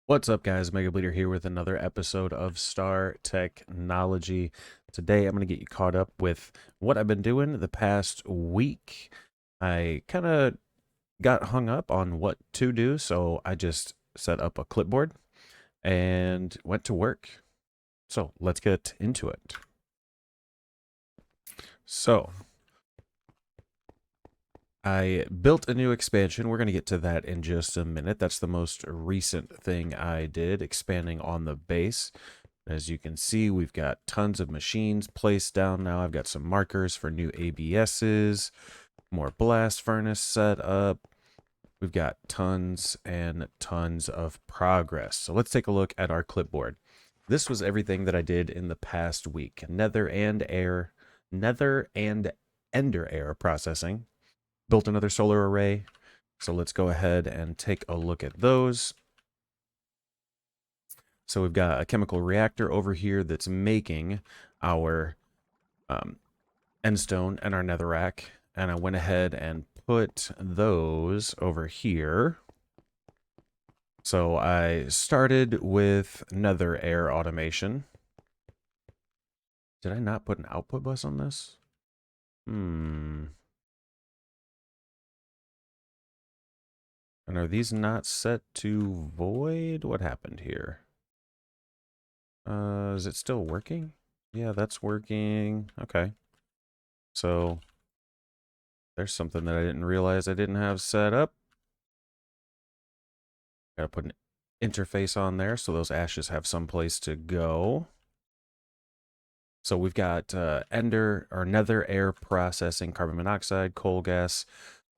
What's up, guys? Mega Bleeder here with another episode of Star Technology. Today, I'm going to get you caught up with what I've been doing the past week. I kind of got hung up on what to do, so I just set up a clipboard and went to work. So, let's get into it. So, I built a new expansion. We're going to get to that in just a minute. That's the most recent thing I did, expanding on the base. As you can see, we've got tons of machines placed down now. I've got some markers for new ABSs, more blast furnace set up. We've got tons and tons of progress. So let's take a look at our clipboard. This was everything that I did in the past week. Nether and Ender air processing. Built another solar array. So let's go ahead and take a look at those. So we've got a chemical reactor over here that's making our endstone and our netherrack. And I went ahead and put those over here. So I started with nether air automation. Did I not put an output bus on this? And are these not set to void? What happened here? Is it still working? Yeah, that's working. Okay. So there's something that I didn't realize I didn't have set up. Gotta put an interface on there so those ashes have some place to go. So we've got ender or nether air processing, carbon monoxide, coal gas,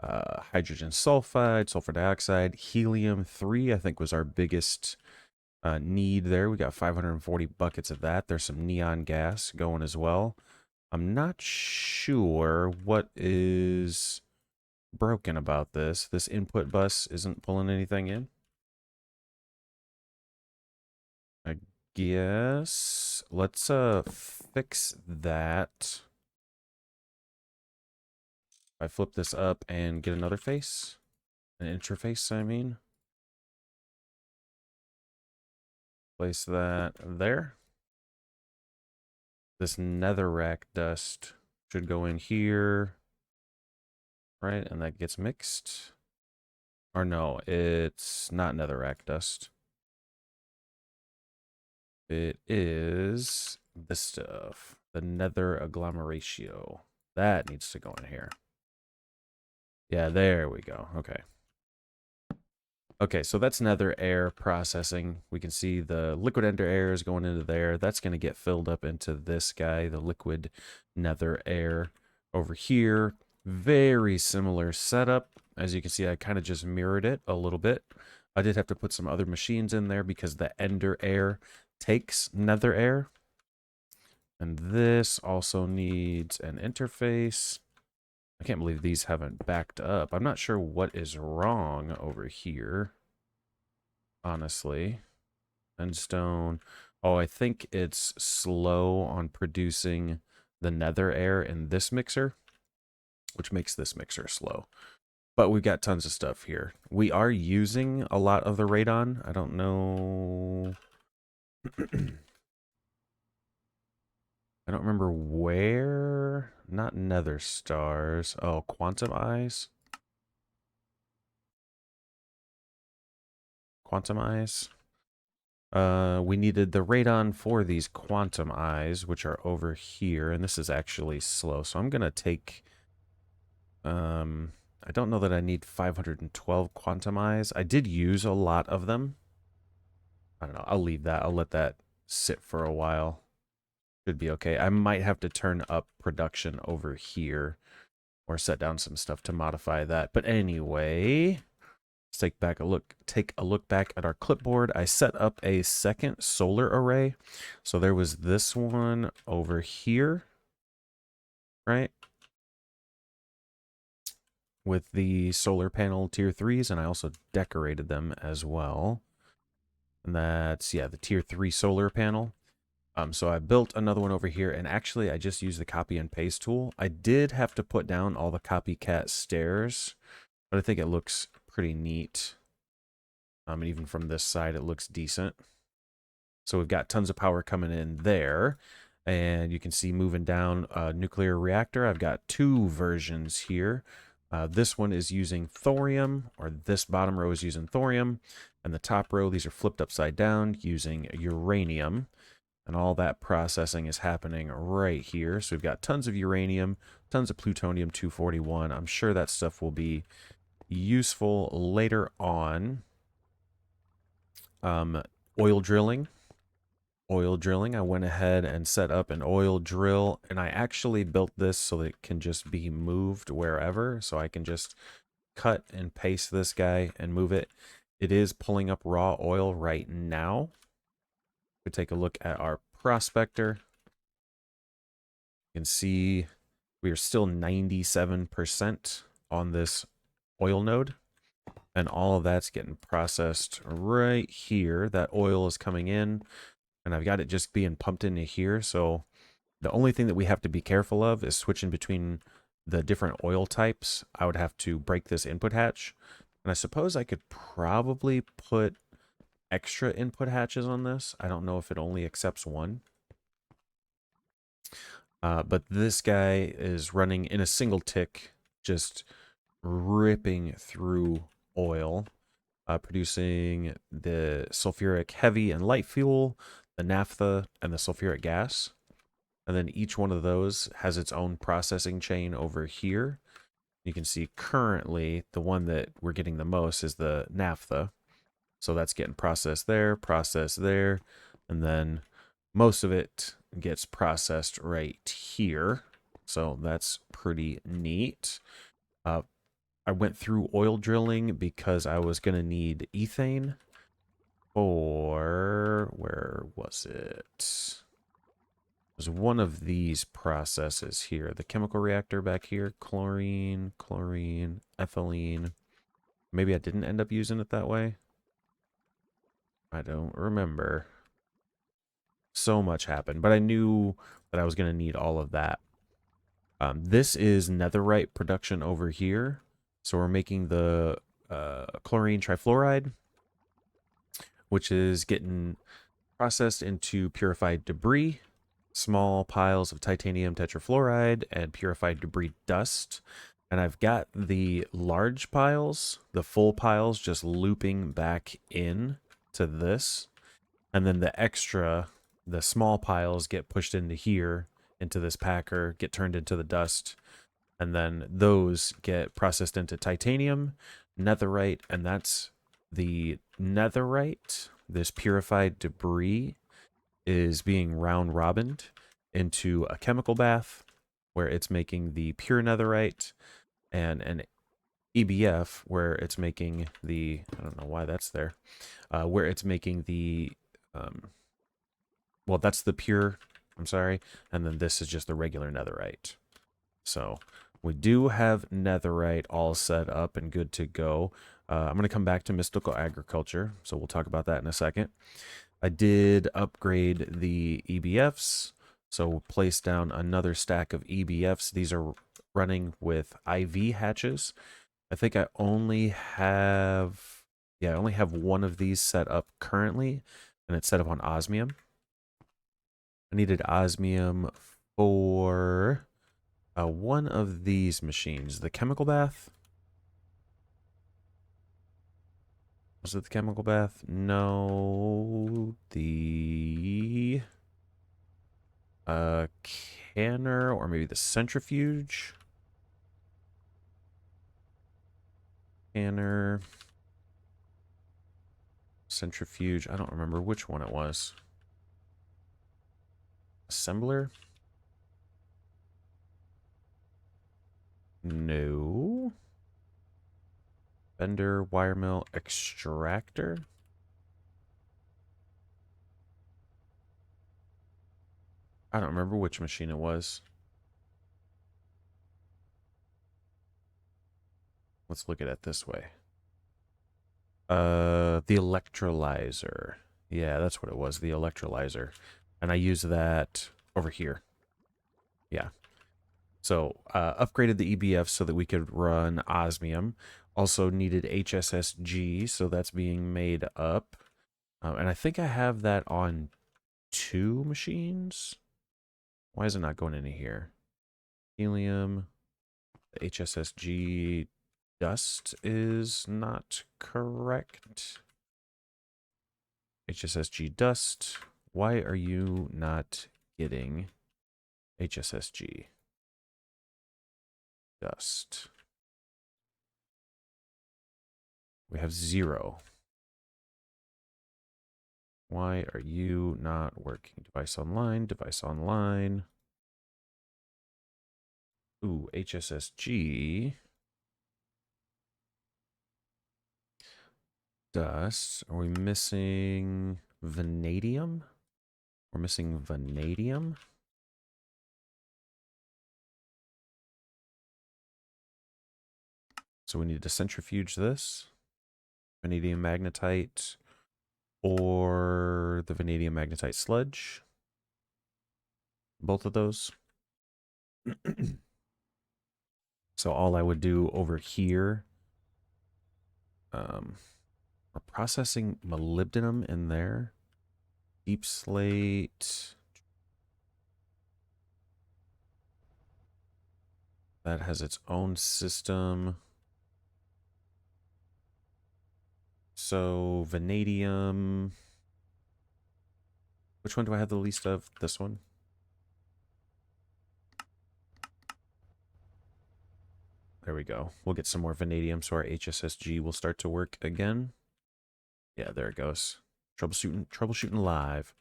hydrogen sulfide, sulfur dioxide, helium-3, I think was our biggest need there. We got 540 buckets of that. There's some neon gas going as well. I'm not sure what is broken about this. This input bus isn't pulling anything in. I guess let's fix that. I flip this up and get another face, an interface, I mean. Place that there. This netherrack dust should go in here, right? And that gets mixed. Or no, it's not netherrack dust. It is this stuff, the nether agglomeratio. That needs to go in here. Yeah, there we go. Okay. Okay, so that's nether air processing. We can see the liquid ender air is going into there. That's going to get filled up into this guy, the liquid nether air over here. Very similar setup. As you can see, I kind of just mirrored it a little bit. I did have to put some other machines in there because the ender air takes nether air. And this also needs an interface. I can't believe these haven't backed up. I'm not sure what is wrong over here, honestly. Endstone. Oh, I think it's slow on producing the nether air in this mixer, which makes this mixer slow. But we've got tons of stuff here. We are using a lot of the radon. I don't know. I don't remember where. Not nether stars. Oh, quantum eyes. Quantum eyes. We needed the radon for these quantum eyes, which are over here, and this is actually slow. So I'm gonna take. I don't know that I need 512 quantum eyes. I did use a lot of them. I don't know. I'll leave that. I'll let that sit for a while. Should be okay. I might have to turn up production over here or set down some stuff to modify that. But anyway, let's take a look back at our clipboard. I set up a second solar array. So there was this one over here, right? With the solar panel tier 3s, and I also decorated them as well. And that's, yeah, the tier 3 solar panel. So I built another one over here, and actually I just used the copy and paste tool. I did have to put down all the copycat stairs, but I think it looks pretty neat. And even from this side, it looks decent. So we've got tons of power coming in there. And you can see moving down a nuclear reactor. I've got two versions here. This one is using thorium, or this bottom row is using thorium. And the top row, these are flipped upside down using uranium. And all that processing is happening right here. So we've got tons of uranium, tons of plutonium-241. I'm sure that stuff will be useful later on. Oil drilling. I went ahead and set up an oil drill, and I actually built this so that it can just be moved wherever. So I can just cut and paste this guy and move it. It is pulling up raw oil right now. We take a look at our prospector. You can see we are still 97% on this oil node, and all of that's getting processed right here. That oil is coming in, and I've got it just being pumped into here. So the only thing that we have to be careful of is switching between the different oil types. I would have to break this input hatch, and I suppose I could probably put extra input hatches on this. I don't know if it only accepts one. But this guy is running in a single tick, just ripping through oil, producing the sulfuric heavy and light fuel, the naphtha, and the sulfuric gas. And then each one of those has its own processing chain over here. You can see currently the one that we're getting the most is the naphtha. So that's getting processed there, and then most of it gets processed right here. So that's pretty neat. I went through oil drilling because I was going to need ethane for, where was it? It was one of these processes here. The chemical reactor back here, chlorine, ethylene. Maybe I didn't end up using it that way. I don't remember. So much happened, but I knew that I was going to need all of that. This is netherite production over here. So we're making the chlorine trifluoride, which is getting processed into purified debris, small piles of titanium tetrafluoride, and purified debris dust. And I've got the large piles, the full piles, just looping back in to this. And then the extra, the small piles get pushed into here, into this packer, get turned into the dust. And then those get processed into titanium, netherite, and that's the netherite. This purified debris is being round robined into a chemical bath where it's making the pure netherite, and an EBF where it's making the, I don't know why that's there, where it's making the, well, that's the pure, I'm sorry, and then this is just the regular netherite. So we do have netherite all set up and good to go. I'm going to come back to mystical agriculture, so we'll talk about that in a second. I did upgrade the EBFs, so we'll place down another stack of EBFs. These are running with IV hatches. I think I only have, yeah, I only have one of these set up currently, and it's set up on osmium. I needed osmium for one of these machines, the chemical bath. Was it the chemical bath? No, the canner, or maybe the centrifuge. Canner, centrifuge. I don't remember which one it was. Assembler? No. Bender, wire mill, extractor. I don't remember which machine it was. Let's look at it this way. The electrolyzer. Yeah, that's what it was, the electrolyzer. And I use that over here. Yeah. So upgraded the EBF so that we could run osmium. Also needed HSSG, so that's being made up. And I think I have that on 2 machines. Why is it not going into here? Helium, the HSSG dust is not correct. HSSG dust. Why are you not getting HSSG dust? We have 0. Why are you not working? Device online, device online. Ooh, HSSG. Dust. Are we missing vanadium? We're missing vanadium. So we need to centrifuge this. Vanadium magnetite or the vanadium magnetite sludge. Both of those. So all I would do over here, we're processing molybdenum in there. Deep slate. That has its own system. So vanadium. Which one do I have the least of? This one. There we go. We'll get some more vanadium so our HSSG will start to work again. Yeah, there it goes. Troubleshooting live.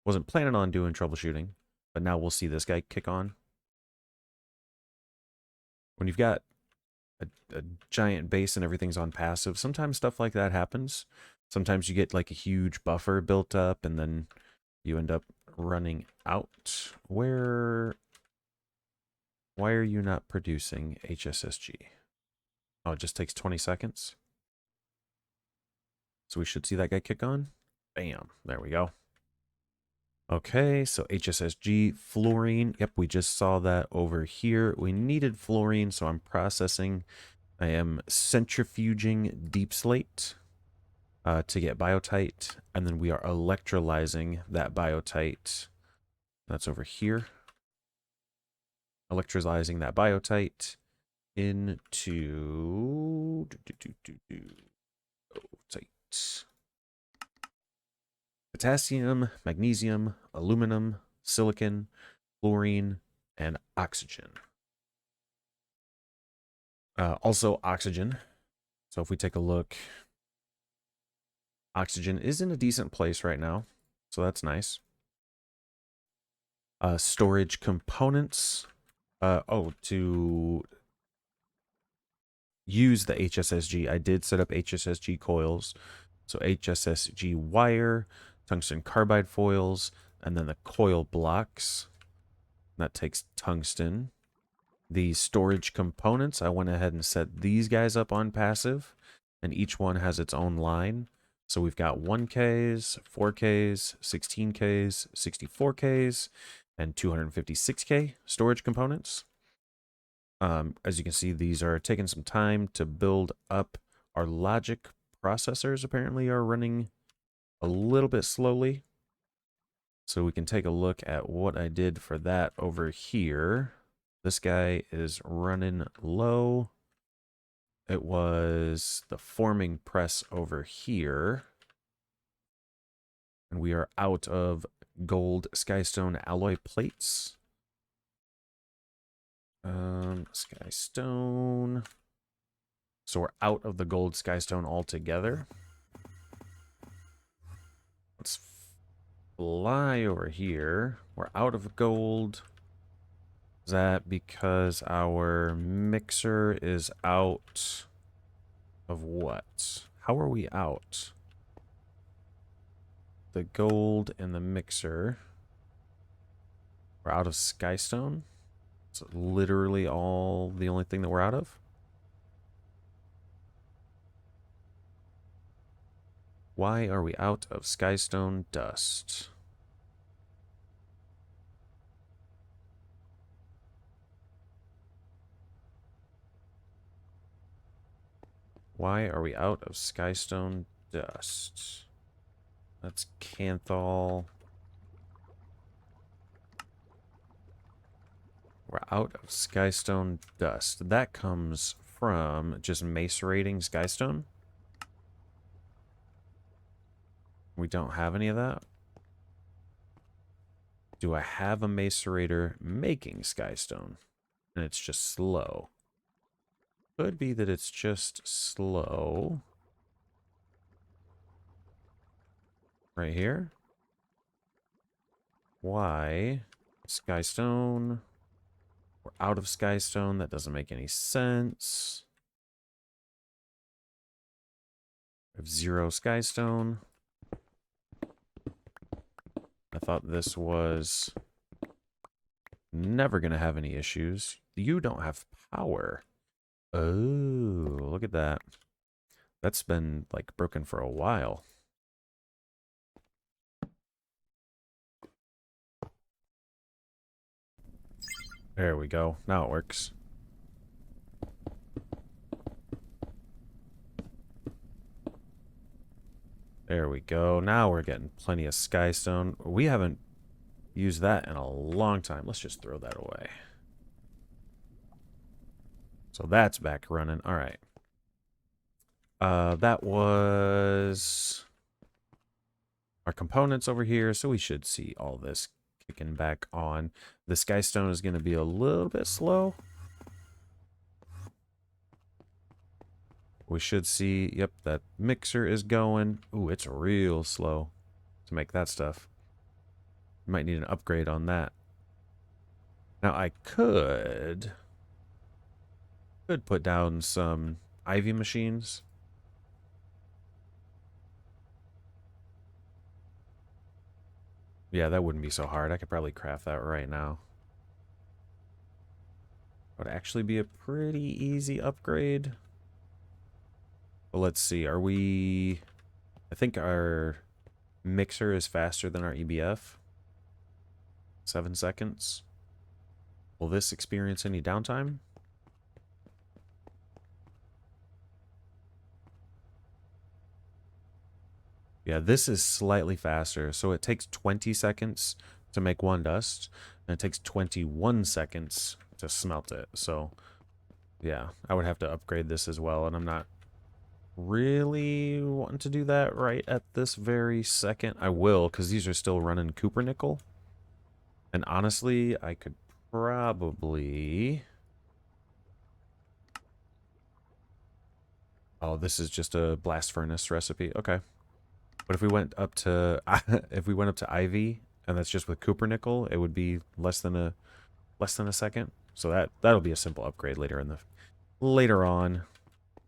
Wasn't planning on doing troubleshooting, but now we'll see this guy kick on. When you've got a giant base and everything's on passive, sometimes stuff like that happens. Sometimes you get like a huge buffer built up and then you end up running out. Why are you not producing HSSG? Oh, it just takes 20 seconds. So we should see that guy kick on. Bam. There we go. Okay, so HSSG, fluorine. Yep, we just saw that over here. We needed fluorine, so I'm processing. I am centrifuging deep slate to get biotite, and then we are electrolyzing that biotite. That's over here. Electrolyzing that biotite into tight. Potassium, magnesium, aluminum, silicon, fluorine, and oxygen. Also oxygen. So if we take a look, oxygen is in a decent place right now. So that's nice. Storage components. To use the HSSG, I did set up HSSG coils. So HSSG wire, tungsten carbide foils, and then the coil blocks. That takes tungsten. The storage components, I went ahead and set these guys up on passive, and each one has its own line. So we've got 1Ks, 4Ks, 16Ks, 64Ks, and 256K storage components. As you can see, these are taking some time to build up. Our logic processors apparently are running a little bit slowly. So we can take a look at what I did for that over here. This guy is running low. It was the forming press over here. And we are out of gold skystone alloy plates. Skystone. So we're out of the gold skystone altogether. Let's fly over here. We're out of gold. Is that because our mixer is out of what? How are we out? The gold and the mixer. We're out of skystone. It's literally the only thing that we're out of. Why are we out of skystone dust? Why are we out of skystone dust? That's Canthol. We're out of skystone dust. That comes from just macerating skystone. We don't have any of that. Do I have a macerator making skystone? And it's just slow. Could be that it's just slow. Right here. Why? Skystone. We're out of skystone. That doesn't make any sense. We have 0 skystone. I thought this was never going to have any issues. You don't have power. Oh, look at that. That's been, like, broken for a while. There we go. Now it works. There we go. Now we're getting plenty of skystone. We haven't used that in a long time. Let's just throw that away. So that's back running. All right. That was our components over here. So we should see all this kicking back on. The skystone is going to be a little bit slow. We should see, yep, that mixer is going. Ooh, it's real slow to make that stuff. Might need an upgrade on that. Now I could put down some ivy machines. Yeah, that wouldn't be so hard. I could probably craft that right now. Would actually be a pretty easy upgrade. But let's see, are we... I think our mixer is faster than our EBF. 7 seconds. Will this experience any downtime? Yeah, this is slightly faster. So it takes 20 seconds to make 1 dust, and it takes 21 seconds to smelt it. So, yeah, I would have to upgrade this as well, and I'm not really wanting to do that right at this very second. I will, because these are still running Cooper nickel. And honestly, I could probably... Oh, this is just a blast furnace recipe. Okay. But if we went up to if we went up to Ivy, and that's just with Cooper nickel, it would be less than a second. So that'll be a simple upgrade later on.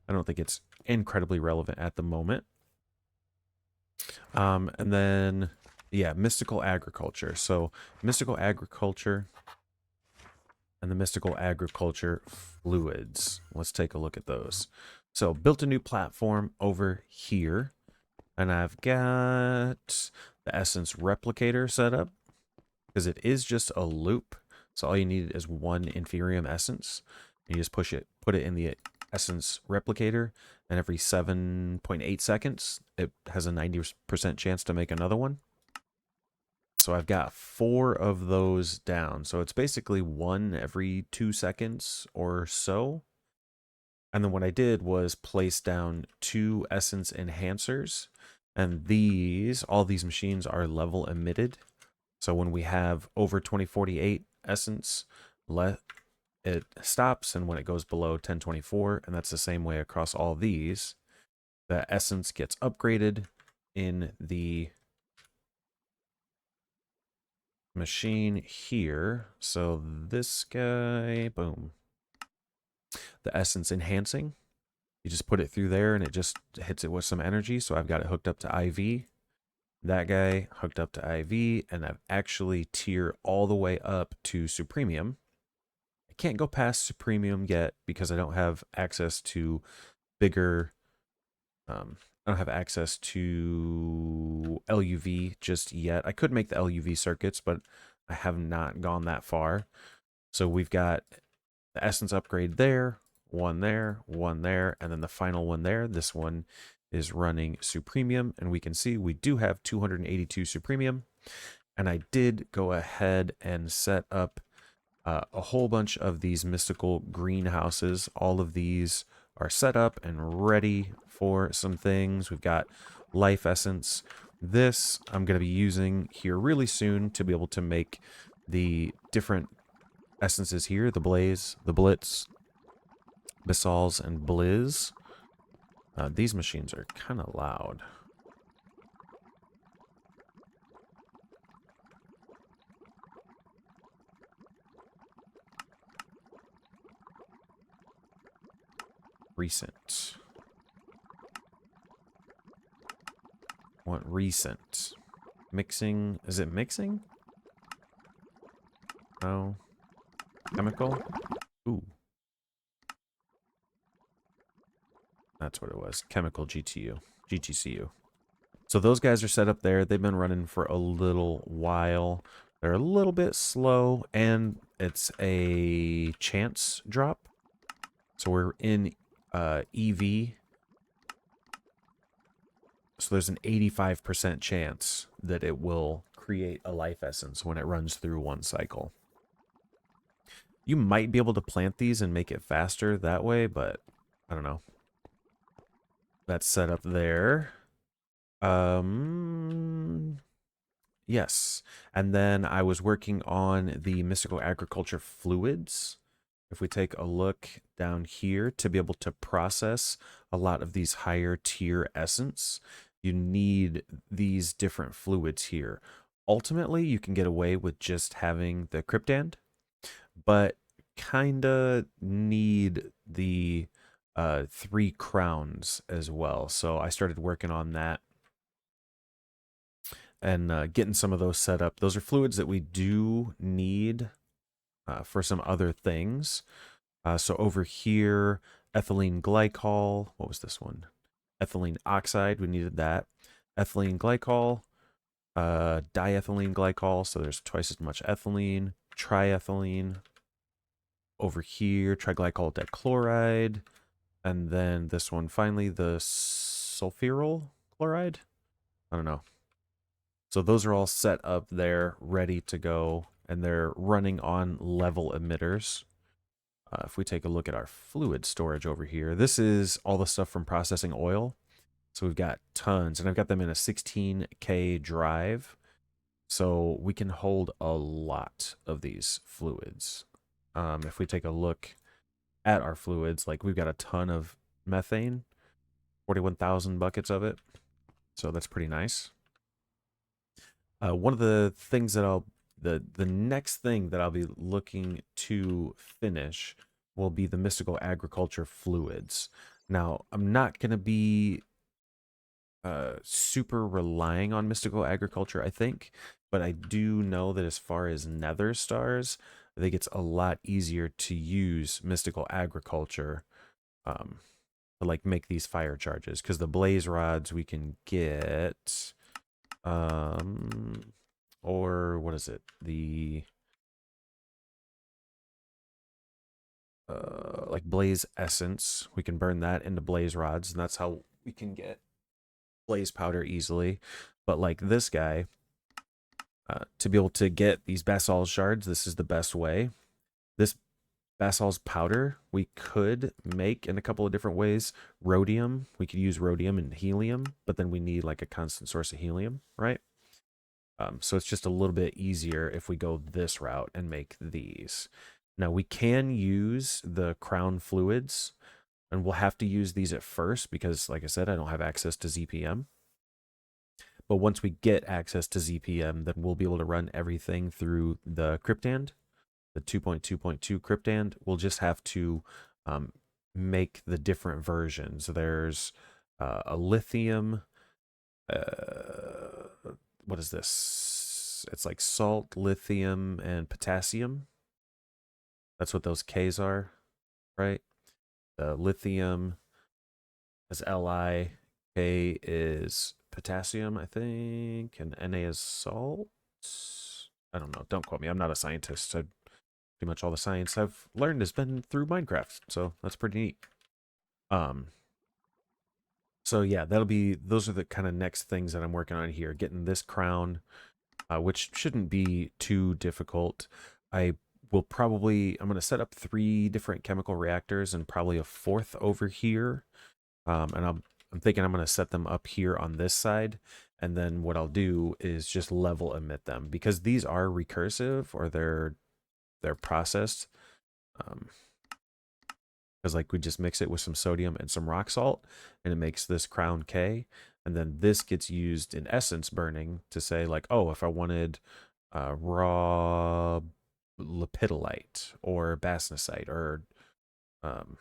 I don't think it's incredibly relevant at the moment. And then yeah, mystical agriculture. So mystical agriculture and the mystical agriculture fluids. Let's take a look at those. So built a new platform over here. And I've got the essence replicator set up because it is just a loop. So all you need is 1 inferium essence. You just put it in the essence replicator, and every 7.8 seconds, it has a 90% chance to make another one. So I've got 4 of those down. So it's basically 1 every 2 seconds or so. And then what I did was place down 2 essence enhancers. And all these machines are level emitted. So when we have over 2048 essence, it stops. And when it goes below 1024, and that's the same way across all these, the essence gets upgraded in the machine here. So this guy, boom. The essence enhancing. You just put it through there and it just hits it with some energy. So I've got it hooked up to IV. That guy hooked up to IV. And I've actually tiered all the way up to Supremium. I can't go past Supremium yet because I don't have access to bigger... I don't have access to LUV just yet. I could make the LUV circuits, but I have not gone that far. So we've got the essence upgrade there. one there, and then the final one there. This one is running Supremium, and we can see we do have 282 Supremium. And I did go ahead and set up a whole bunch of these mystical greenhouses. All of these are set up and ready for some things. We've got life essence. This I'm going to be using here really soon to be able to make the different essences here, the blaze, the blitz, Basal's, and Blizz. These machines are kind of loud. Recent. Want recent. Mixing. Is it mixing? No. Chemical? Ooh. That's what it was. Chemical GTU. GTCU. So those guys are set up there. They've been running for a little while. They're a little bit slow, and it's a chance drop. So we're in EV. So there's an 85% chance that it will create a life essence when it runs through one cycle. You might be able to plant these and make it faster that way, but I don't know. That's set up there. Yes. And then I was working on the mystical agriculture fluids. If we take a look down here, to be able to process a lot of these higher tier essence, you need these different fluids here. Ultimately, you can get away with just having the Cryptand, but kinda need the 3 crowns as well. So I started working on that and getting some of those set up. Those are fluids that we do need for some other things. So over here, ethylene glycol. What was this one? Ethylene oxide. We needed that. Ethylene glycol. Diethylene glycol. So there's twice as much ethylene. Triethylene. Over here, triglycol dichloride. And then this one, finally, the sulfuryl chloride. I don't know. So those are all set up there, ready to go, and they're running on level emitters. If we take a look at our fluid storage over here, this is all the stuff from processing oil. So we've got tons, and I've got them in a 16K drive. So we can hold a lot of these fluids. If we take a look at our fluids, like we've got a ton of methane, 41,000 buckets of it. So that's pretty nice. One of the things that the next thing that I'll be looking to finish will be the mystical agriculture fluids. Now, I'm not going to be super relying on mystical agriculture, I think, but I do know that as far as nether stars, I think it's a lot easier to use mystical agriculture to like make these fire charges, because the blaze rods we can get or what is it, the like blaze essence, we can burn that into blaze rods, and that's how we can get blaze powder easily. But like this guy, to be able to get these basalt shards, this is the best way. This basalt's powder we could make in a couple of different ways. Rhodium, we could use rhodium and helium, but then we need like a constant source of helium, right? So it's just a little bit easier if we go this route and make these. Now we can use the crown fluids, and we'll have to use these at first because, like I said, I don't have access to ZPM. But once we get access to ZPM, then we'll be able to run everything through the Cryptand, the 2.2.2 Cryptand. We'll just have to make the different versions. There's a lithium. What is this? It's like salt, lithium, and potassium. That's what those Ks are, right? The lithium is Li, K is potassium, I think, and Na is salt. I don't know. Don't quote me. I'm not a scientist. I'd pretty much all the science I've learned has been through Minecraft, so that's pretty neat. Um, so yeah, those are the kind of next things that I'm working on here. Getting this crown, which shouldn't be too difficult. I'm going to set up 3 different chemical reactors and probably a 4th over here. And I'm thinking I'm going to set them up here on this side. And then what I'll do is just level emit them because these are recursive, or they're processed. Because like we just mix it with some sodium and some rock salt, and it makes this crown K. And then this gets used in essence burning to say like, oh, if I wanted raw lepidolite or bastnasite, or um,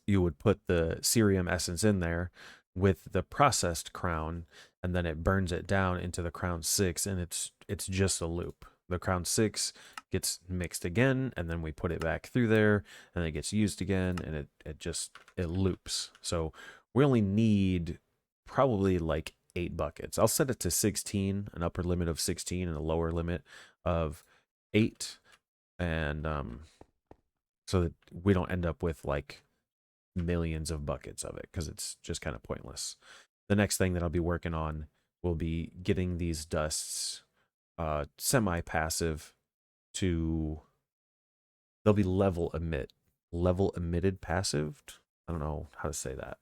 you would put the cerium essence in there with the processed crown, and then it burns it down into the crown 6, and it's just a loop. The crown 6 gets mixed again, and then we put it back through there, and it gets used again, and it loops. So we only need probably like 8 buckets. I'll set it to 16, an upper limit of 16 and a lower limit of 8, and so that we don't end up with like millions of buckets of it, because it's just kind of pointless. The next thing that I'll be working on will be getting these dusts semi-passive to, they'll be level emitted passive. I don't know how to say that,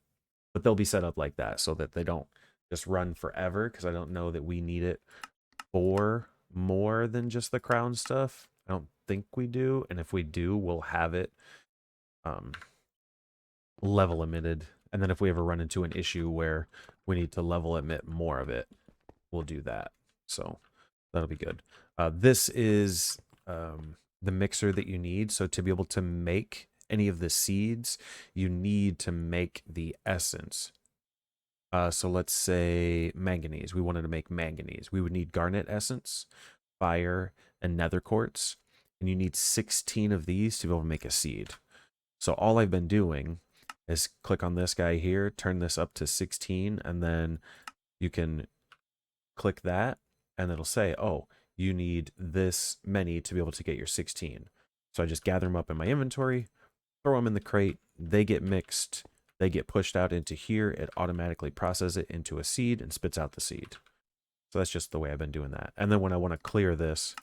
but they'll be set up like that so that they don't just run forever, because I don't know that we need it for more than just the crown stuff. I don't think we do, and if we do, we'll have it level emitted, and then if we ever run into an issue where we need to level emit more of it, we'll do that. So that'll be good. This is the mixer that you need. So to be able to make any of the seeds, you need to make the essence. So let's say manganese. We wanted to make manganese. We would need garnet essence, fire, and nether quartz. And you need 16 of these to be able to make a seed. So all I've been doing is click on this guy here, turn this up to 16, and then you can click that, and it'll say, oh, you need this many to be able to get your 16. So I just gather them up in my inventory, throw them in the crate, they get mixed, they get pushed out into here, it automatically processes it into a seed and spits out the seed. So that's just the way I've been doing that. And then when I want to clear this,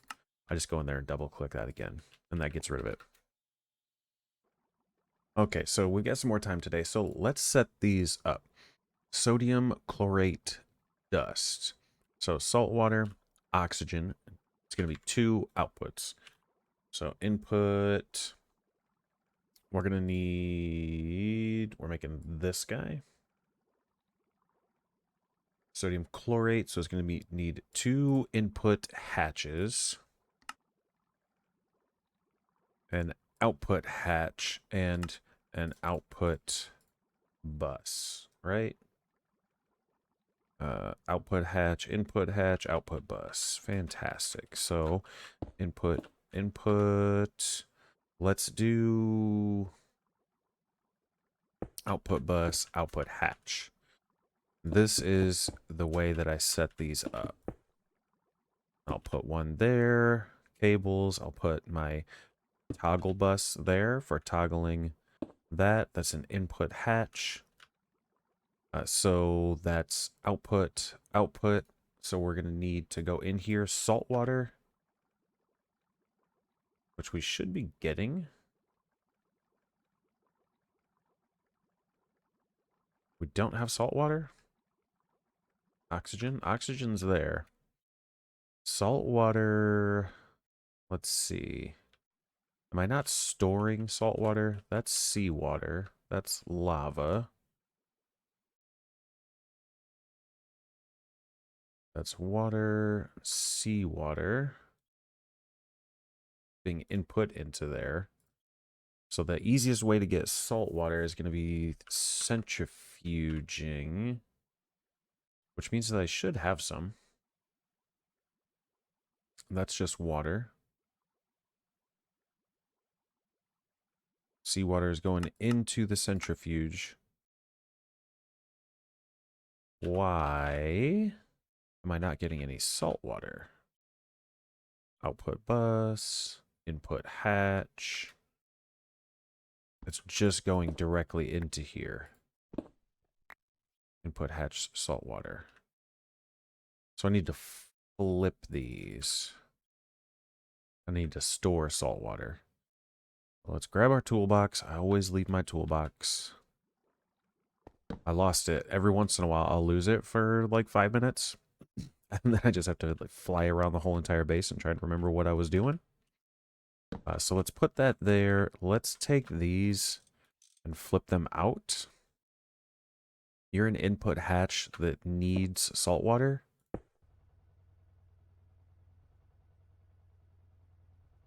I just go in there and double click that again, and that gets rid of it. Okay, so we got some more time today, so let's set these up. Sodium chlorate dust. So salt water, oxygen. It's going to be 2 outputs. So input, we're going to need, we're making this guy. Sodium chlorate, so it's going to need 2 input hatches. An output hatch and an output bus, right? Output hatch, input hatch, output bus. Fantastic. So input, let's do output bus, output hatch. This is the way that I set these up. I'll put one there, cables. I'll put my toggle bus there for toggling that. That's an input hatch. So that's output. So we're going to need to go in here, salt water, which we should be getting. We don't have salt water. Oxygen's there. Salt water, let's see. Am I not storing salt water? That's seawater. That's lava. That's water, seawater being input into there. So the easiest way to get salt water is going to be centrifuging, which means that I should have some. That's just water. Seawater is going into the centrifuge. Why am I not getting any salt water? Output bus. input hatch. It's just going directly into here. Input hatch salt water. So I need to flip these. I need to store salt water. Let's grab our toolbox. I always leave my toolbox. I lost it. Every once in a while, I'll lose it for like 5 minutes. And then I just have to like fly around the whole entire base and try to remember what I was doing. So let's put that there. Let's take these and flip them out. You're an input hatch that needs salt water.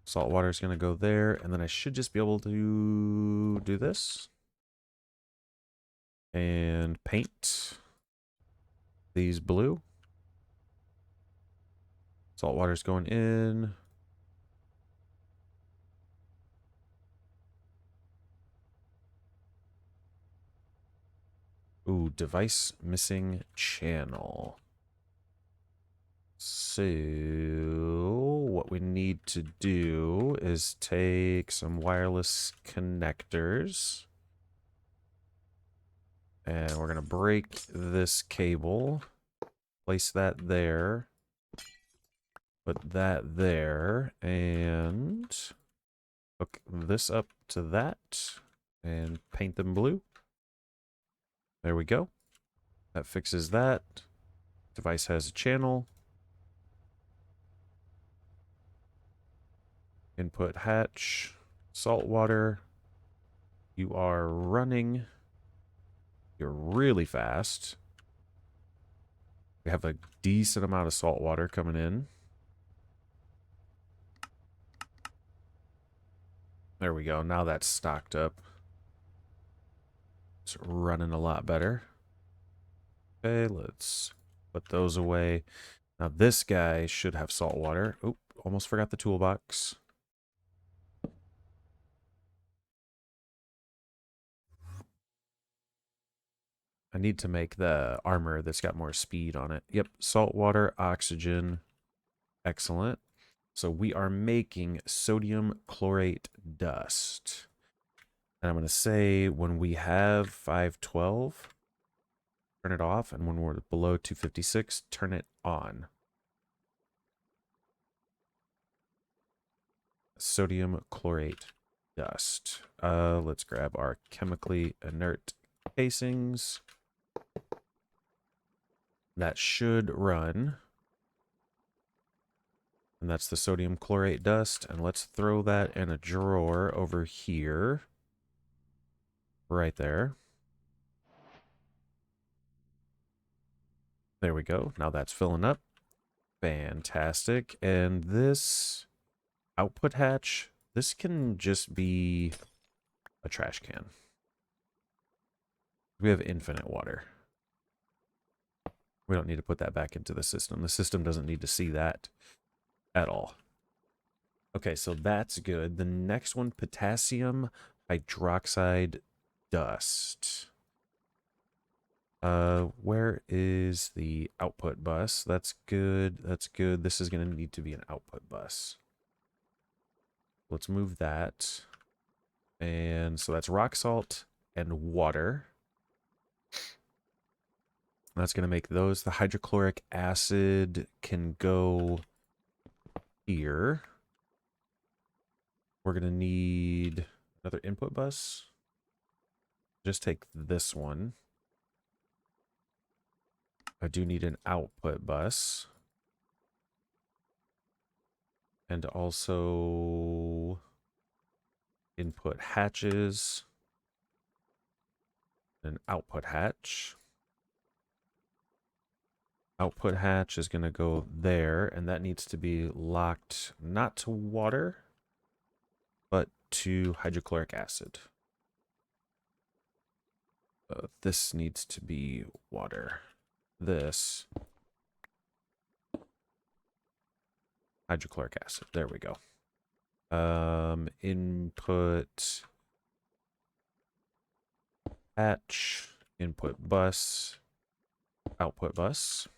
Salt water is going to go there, and then I should just be able to do this. And paint these blue. Salt water's going in. Ooh, device missing channel. So what we need to do is take some wireless connectors. And we're going to break this cable. Place that there. Put that there. And hook this up to that. And paint them blue. There we go. That fixes that. Device has a channel. Input hatch. Salt water. You are running. You're really fast. We have a decent amount of salt water coming in. There we go. Now that's stocked up. It's running a lot better. Okay, let's put those away. Now this guy should have salt water. Oop, almost forgot the toolbox. I need to make the armor that's got more speed on it. Yep, salt water, oxygen. Excellent. So we are making sodium chlorate dust. And I'm going to say when we have 512, turn it off. And when we're below 256, turn it on. Sodium chlorate dust. Let's grab our chemically inert casings. That should run. And that's the sodium chlorate dust. And let's throw that in a drawer over here. Right there. There we go. Now that's filling up. Fantastic. And this output hatch, this can just be a trash can. We have infinite water. We don't need to put that back into the system. The system doesn't need to see that at all. Okay, so that's good. The next one, potassium hydroxide dust. Where is the output bus? That's good. That's good. This is going to need to be an output bus. Let's move that. And so that's rock salt and water. That's going to make those. The hydrochloric acid can go here. We're going to need another input bus. Just take this one. I do need an output bus. And also input hatches. An output hatch. Output hatch is going to go there, and that needs to be locked not to water, but to hydrochloric acid. This needs to be water. This hydrochloric acid. There we go. Input hatch, input bus, output bus.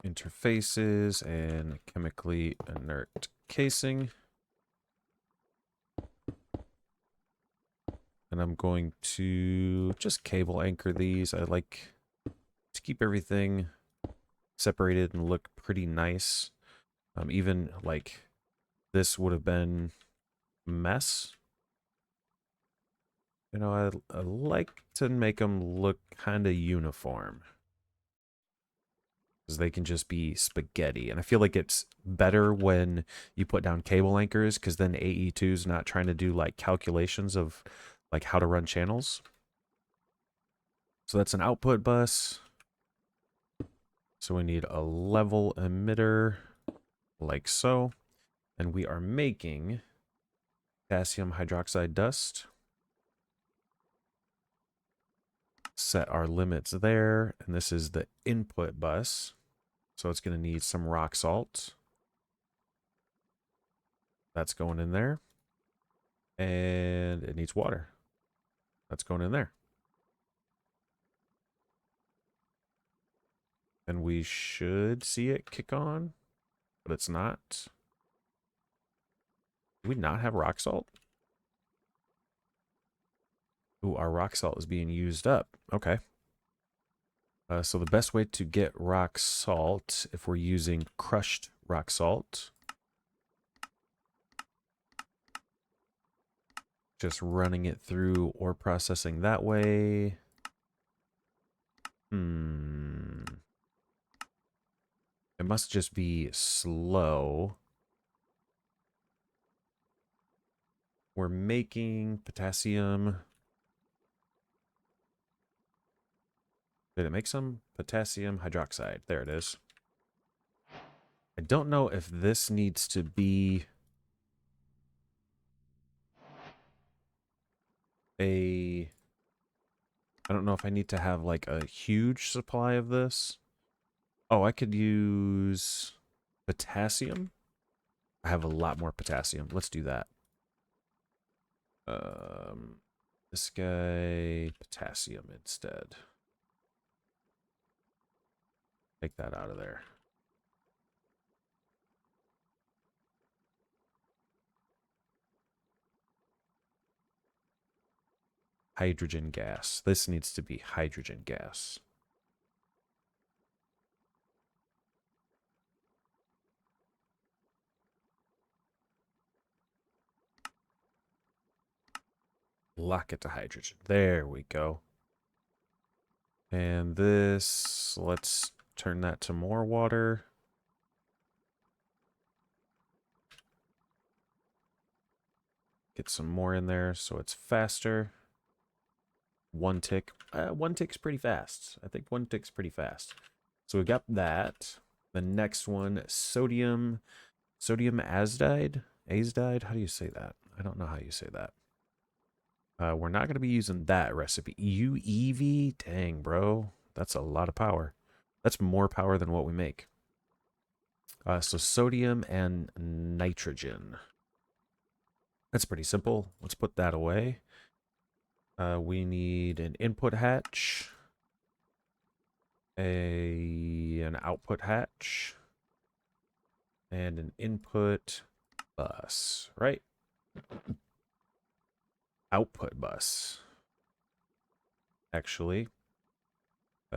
interfaces and chemically inert casing. And I'm going to just cable anchor these. I like to keep everything separated and look pretty nice. Even like this would have been a mess. You know, I like to make them look kind of uniform. Because they can just be spaghetti. And I feel like it's better when you put down cable anchors, because then AE2 is not trying to do like calculations of like how to run channels. So that's an output bus. So we need a level emitter like so. And we are making potassium hydroxide dust. Set our limits there. And this is the input bus. So it's going to need some rock salt. That's going in there. And it needs water. That's going in there. And we should see it kick on, but it's not. Do we not have rock salt? Ooh, our rock salt is being used up. Okay. So the best way to get rock salt, if we're using crushed rock salt, just running it through ore processing that way. It must just be slow. We're making potassium. Did it make some? Potassium hydroxide. There it is. I don't know if this needs to be I don't know if I need to have like a huge supply of this. Oh, I could use potassium. I have a lot more potassium. Let's do that. This guy, potassium instead. Take that out of there. Hydrogen gas. This needs to be hydrogen gas. Lock it to hydrogen. There we go. And this, let's turn that to more water. Get some more in there so it's faster. One tick. One tick's pretty fast. I think one tick's pretty fast. So we got that. The next one, sodium azide. Azide? How do you say that? I don't know how you say that. We're not going to be using that recipe. UEV? Dang, bro. That's a lot of power. That's more power than what we make. So sodium and nitrogen. That's pretty simple. Let's put that away. We need an input hatch. An output hatch. And an input bus, right? Output bus. Actually.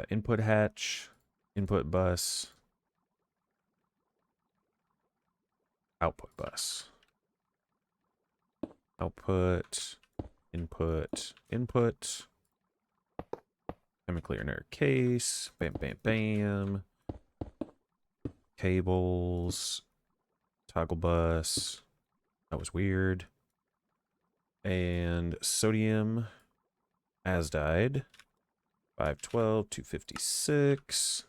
Input hatch, input bus, output bus. Output, input, input. Chemically inert case. Bam, bam, bam. Cables. Toggle bus. That was weird. And sodium azide. 512, 256.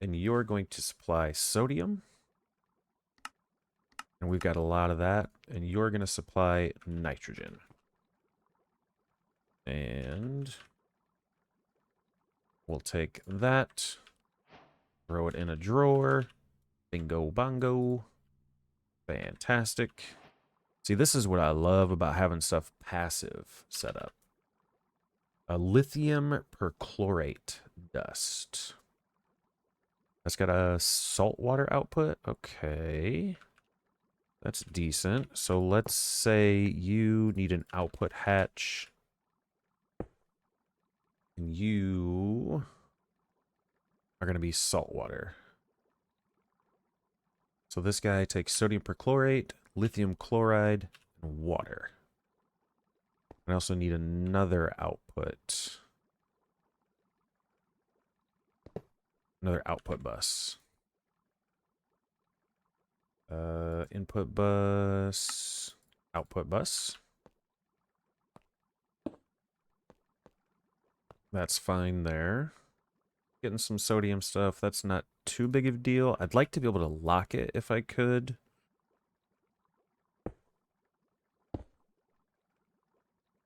And you're going to supply sodium. And we've got a lot of that. And you're going to supply nitrogen. And we'll take that. Throw it in a drawer. Bingo bongo. Fantastic. See, this is what I love about having stuff passive set up. A lithium perchlorate dust. That's got a saltwater output. Okay. That's decent. So let's say you need an output hatch. And you are going to be saltwater. So this guy takes sodium perchlorate, lithium chloride, and water. I also need another output. Another output bus. Input bus, output bus. That's fine there. Getting some sodium stuff. That's not too big of a deal. I'd like to be able to lock it if I could.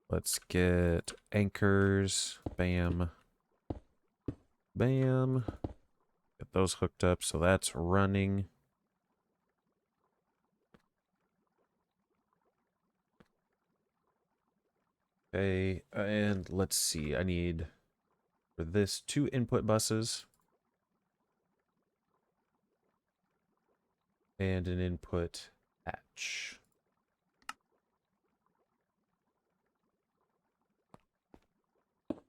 Let's get anchors. Bam. Bam. Get those hooked up. So that's running. Okay. And let's see. I need for this 2 input buses. And an input hatch.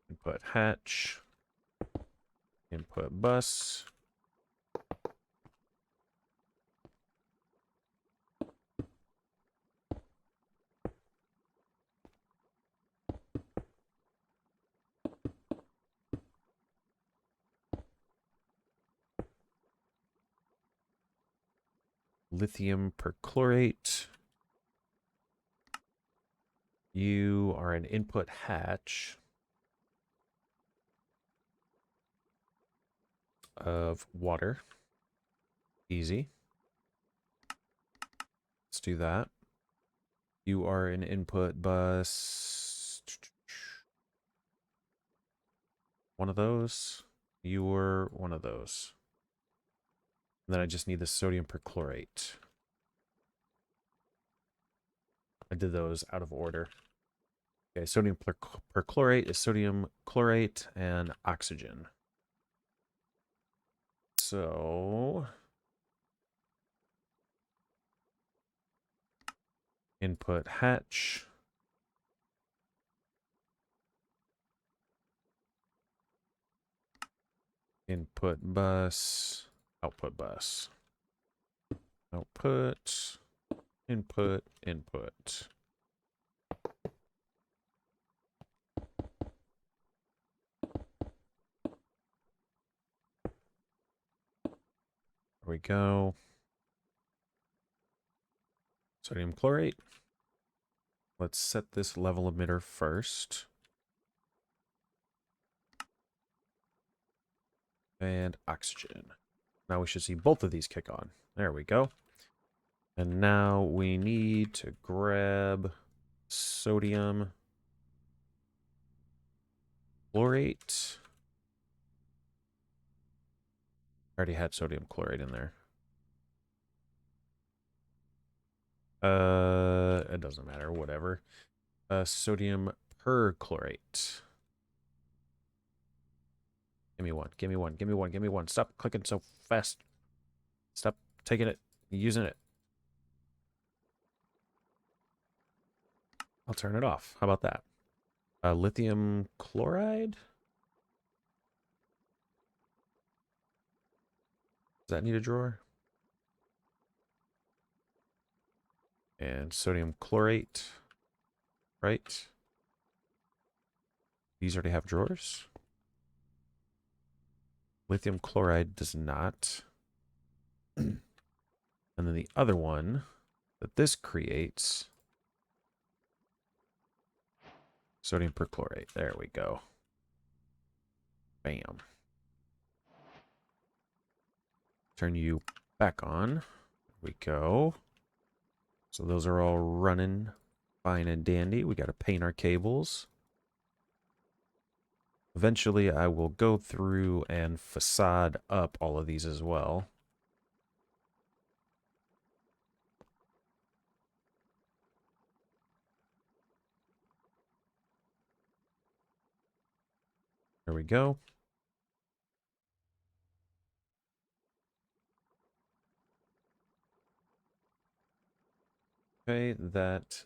Input hatch. Input bus. Lithium perchlorate. You are an input hatch of water. Easy. Let's do that. You are an input bus. One of those. You were one of those. And then I just need the sodium perchlorate. I did those out of order. Okay, sodium perchlorate is sodium chlorate and oxygen. So input hatch. Input bus. Output bus. Output. Input. Input. There we go. Sodium chlorate. Let's set this level emitter first. And oxygen. Now we should see both of these kick on. There we go. And now we need to grab sodium chlorate. I already had sodium chlorate in there. It doesn't matter, whatever. Sodium perchlorate. Give me one, give me one, give me one, give me one. Stop clicking so fast. Stop taking it, using it. I'll turn it off. How about that? Lithium chloride? Does that need a drawer? And sodium chlorate, right? These already have drawers. Lithium chloride does not. And then the other one that this creates, sodium perchlorate. There we go. Bam. Turn you back on. There we go. So those are all running fine and dandy. We got to paint our cables. Eventually, I will go through and facade up all of these as well. There we go. Okay, that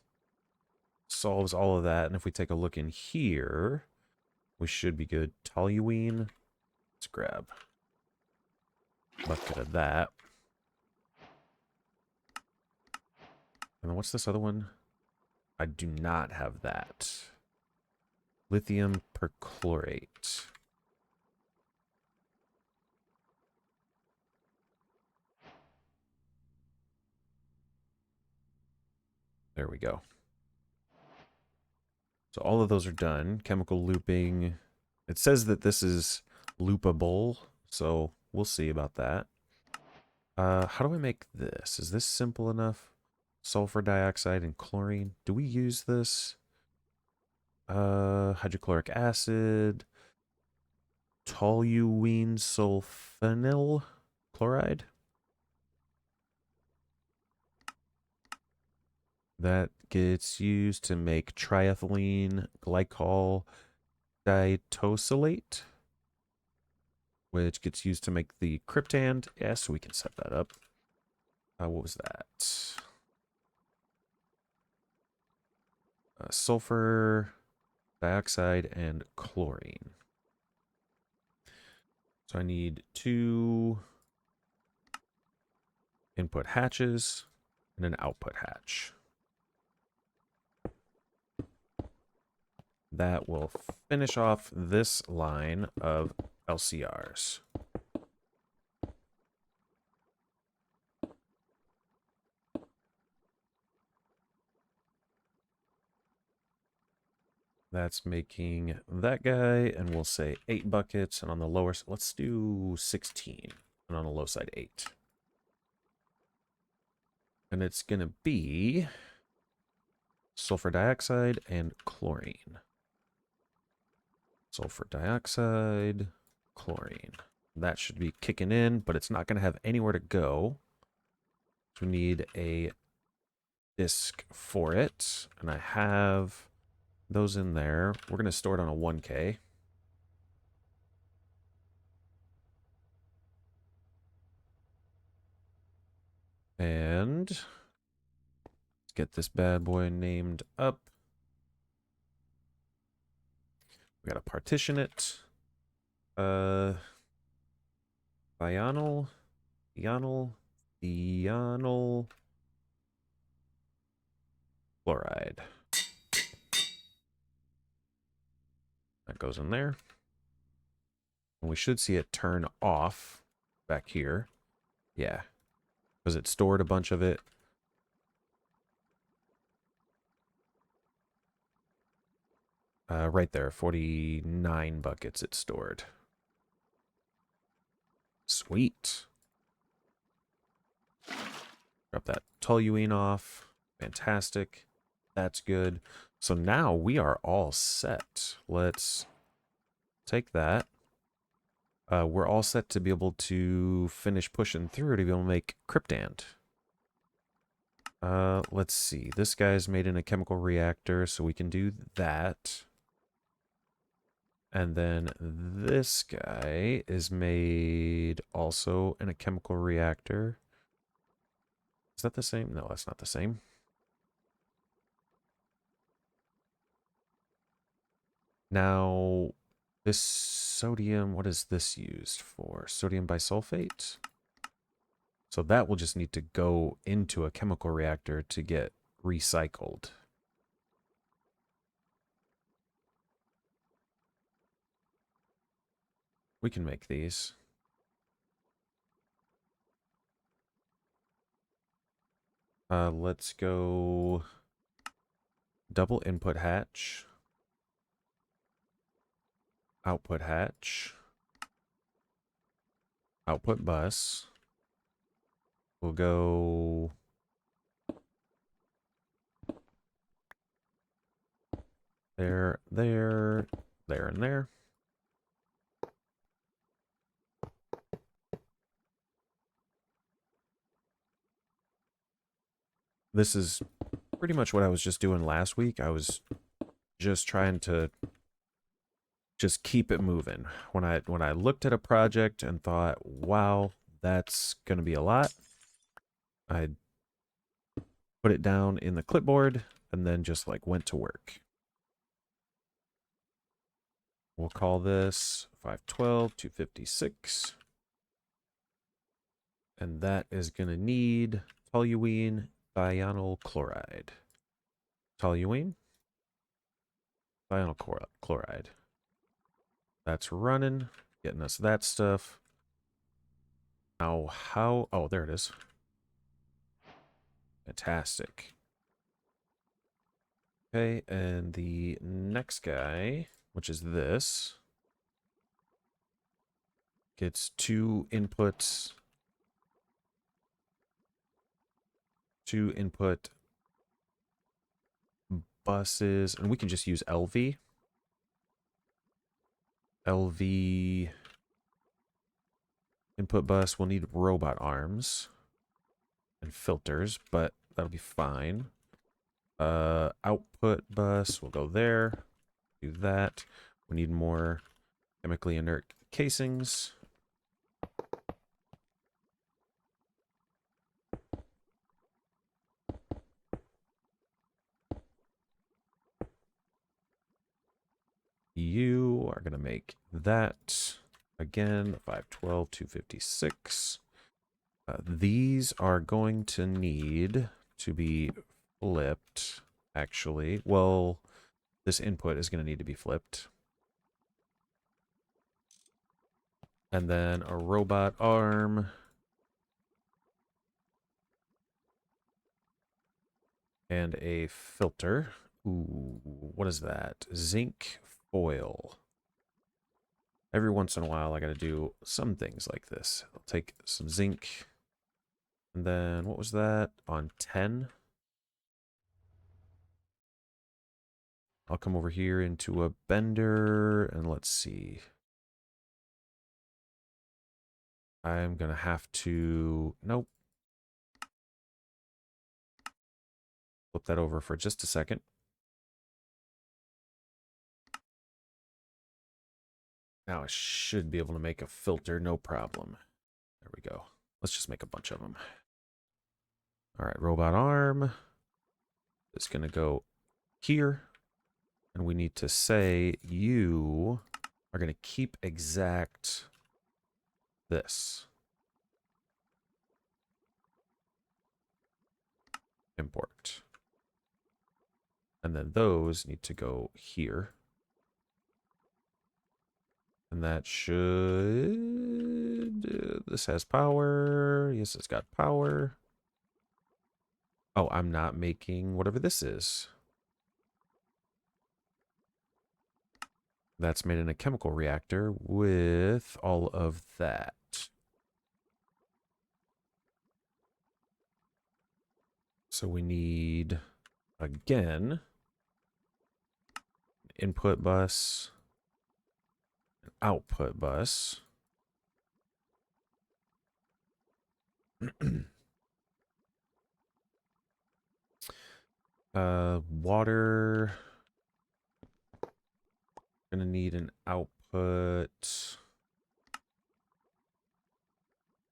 solves all of that. And if we take a look in here, we should be good. Toluene. Let's grab a bucket of that. And then what's this other one? I do not have that. Lithium perchlorate. There we go. So all of those are done. Chemical looping. It says that this is loopable, so we'll see about that. How do I make this? Is this simple enough? Sulfur dioxide and chlorine. Do we use this? Hydrochloric acid. Toluene sulfonyl chloride. That gets used to make triethylene glycol ditosylate, which gets used to make the Cryptand. Yeah, so we can set that up. What was that? Sulfur dioxide and chlorine. So I need 2 input hatches and an output hatch. That will finish off this line of LCRs. That's making that guy, and we'll say 8 buckets, and on the lower, let's do 16, and on the low side 8. And it's going to be sulfur dioxide and chlorine. Sulfur dioxide, chlorine. That should be kicking in, but it's not going to have anywhere to go. So we need a disk for it, and I have those in there. We're going to store it on a 1K. And let's get this bad boy named up. We got to partition it. Thionyl chloride. That goes in there. And we should see it turn off back here. Yeah. Because it stored a bunch of it. Right there, 49 buckets it stored. Sweet. Drop that toluene off. Fantastic. That's good. So now we are all set. Let's take that. We're all set to be able to finish pushing through to be able to make Cryptand. Let's see. This guy's made in a chemical reactor, so we can do that. And then this guy is made also in a chemical reactor. Is that the same? No, that's not the same. Now, this sodium, what is this used for? Sodium bisulfate? So that will just need to go into a chemical reactor to get recycled. We can make these. Let's go double input hatch. Output hatch. Output bus. We'll go there, there, there, and there. This is pretty much what I was just doing last week. I was just trying to just keep it moving. When I looked at a project and thought, wow, that's going to be a lot, I put it down in the clipboard, and then just like went to work. We'll call this 512 256. And that is going to need toluene thionyl chloride. Toluene, thionyl chloride. That's running, getting us that stuff. Now, how? Oh, there it is. Fantastic. Okay, and the next guy, which is this, gets 2 inputs. 2 input buses, and we can just use LV. LV input bus will need robot arms and filters, but that'll be fine. Output bus will go there. Do that. We need more chemically inert casings. You are going to make that again, 512, 256. These are going to need to be flipped, actually. Well, this input is going to need to be flipped. And then a robot arm. And a filter. Ooh, what is that? Zinc foil. Every once in a while, I got to do some things like this. I'll take some zinc. And then, what was that? On 10. I'll come over here into a bender, and let's see. I'm going to have to... Nope. Flip that over for just a second. Now I should be able to make a filter, no problem. There we go. Let's just make a bunch of them. All right, robot arm. It's going to go here. And we need to say you are going to keep exact this. Import. And then those need to go here. And that should... this has power. Yes, it's got power. Oh, I'm not making whatever this is. That's made in a chemical reactor with all of that. So we need, again, input bus, an output bus. Water. Gonna need an output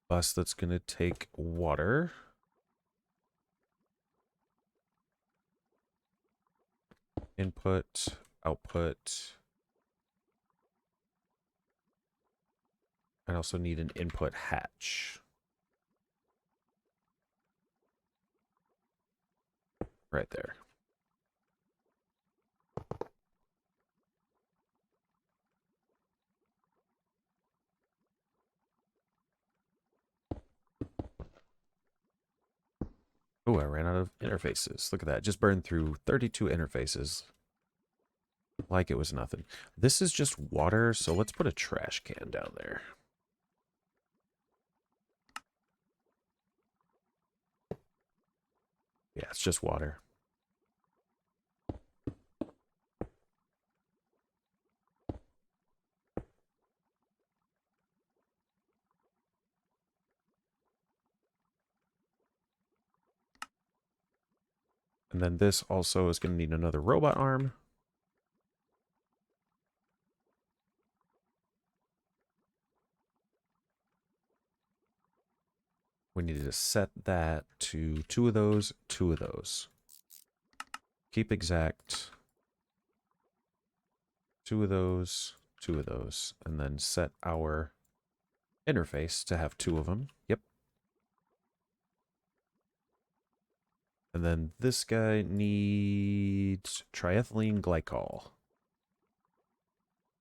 bus that's gonna take water. Input, output. I also need an input hatch. Right there. Oh, I ran out of interfaces. Look at that. Just burned through 32 interfaces. Like it was nothing. This is just water, so let's put a trash can down there. Yeah, it's just water. And then this also is going to need another robot arm. We need to set that to 2 of those, 2 of those. Keep exact. 2 of those, 2 of those. And then set our interface to have 2 of them. Yep. And then this guy needs triethylene glycol.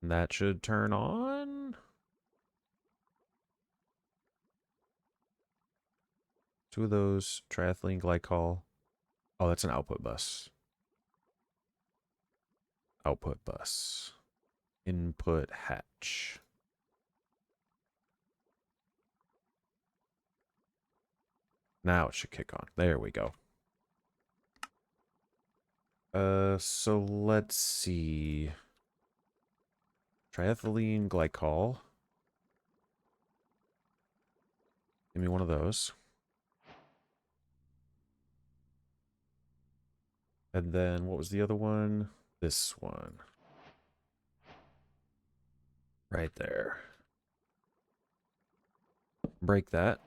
And that should turn on. 2 of those, triethylene glycol. Oh, that's an output bus. Output bus. Input hatch. Now it should kick on. There we go. So let's see. Triethylene glycol. Give me one of those. And then what was the other one? This one. Right there. Break that.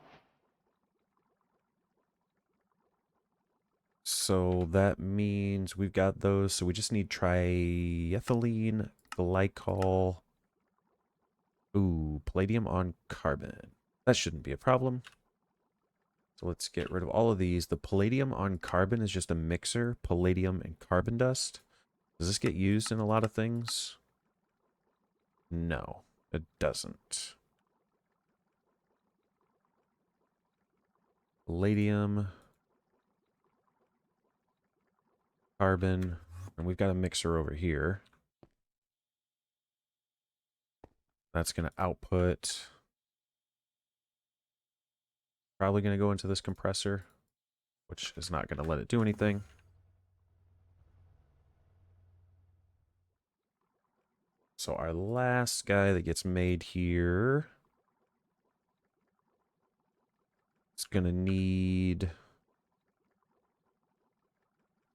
So that means we've got those. So we just need triethylene glycol. Ooh, palladium on carbon. That shouldn't be a problem. So let's get rid of all of these. The palladium on carbon is just a mixer, palladium and carbon dust. Does this get used in a lot of things? No, it doesn't. Palladium, carbon, and we've got a mixer over here. That's going to output. Probably going to go into this compressor, which is not going to let it do anything. So our last guy that gets made here is going to need...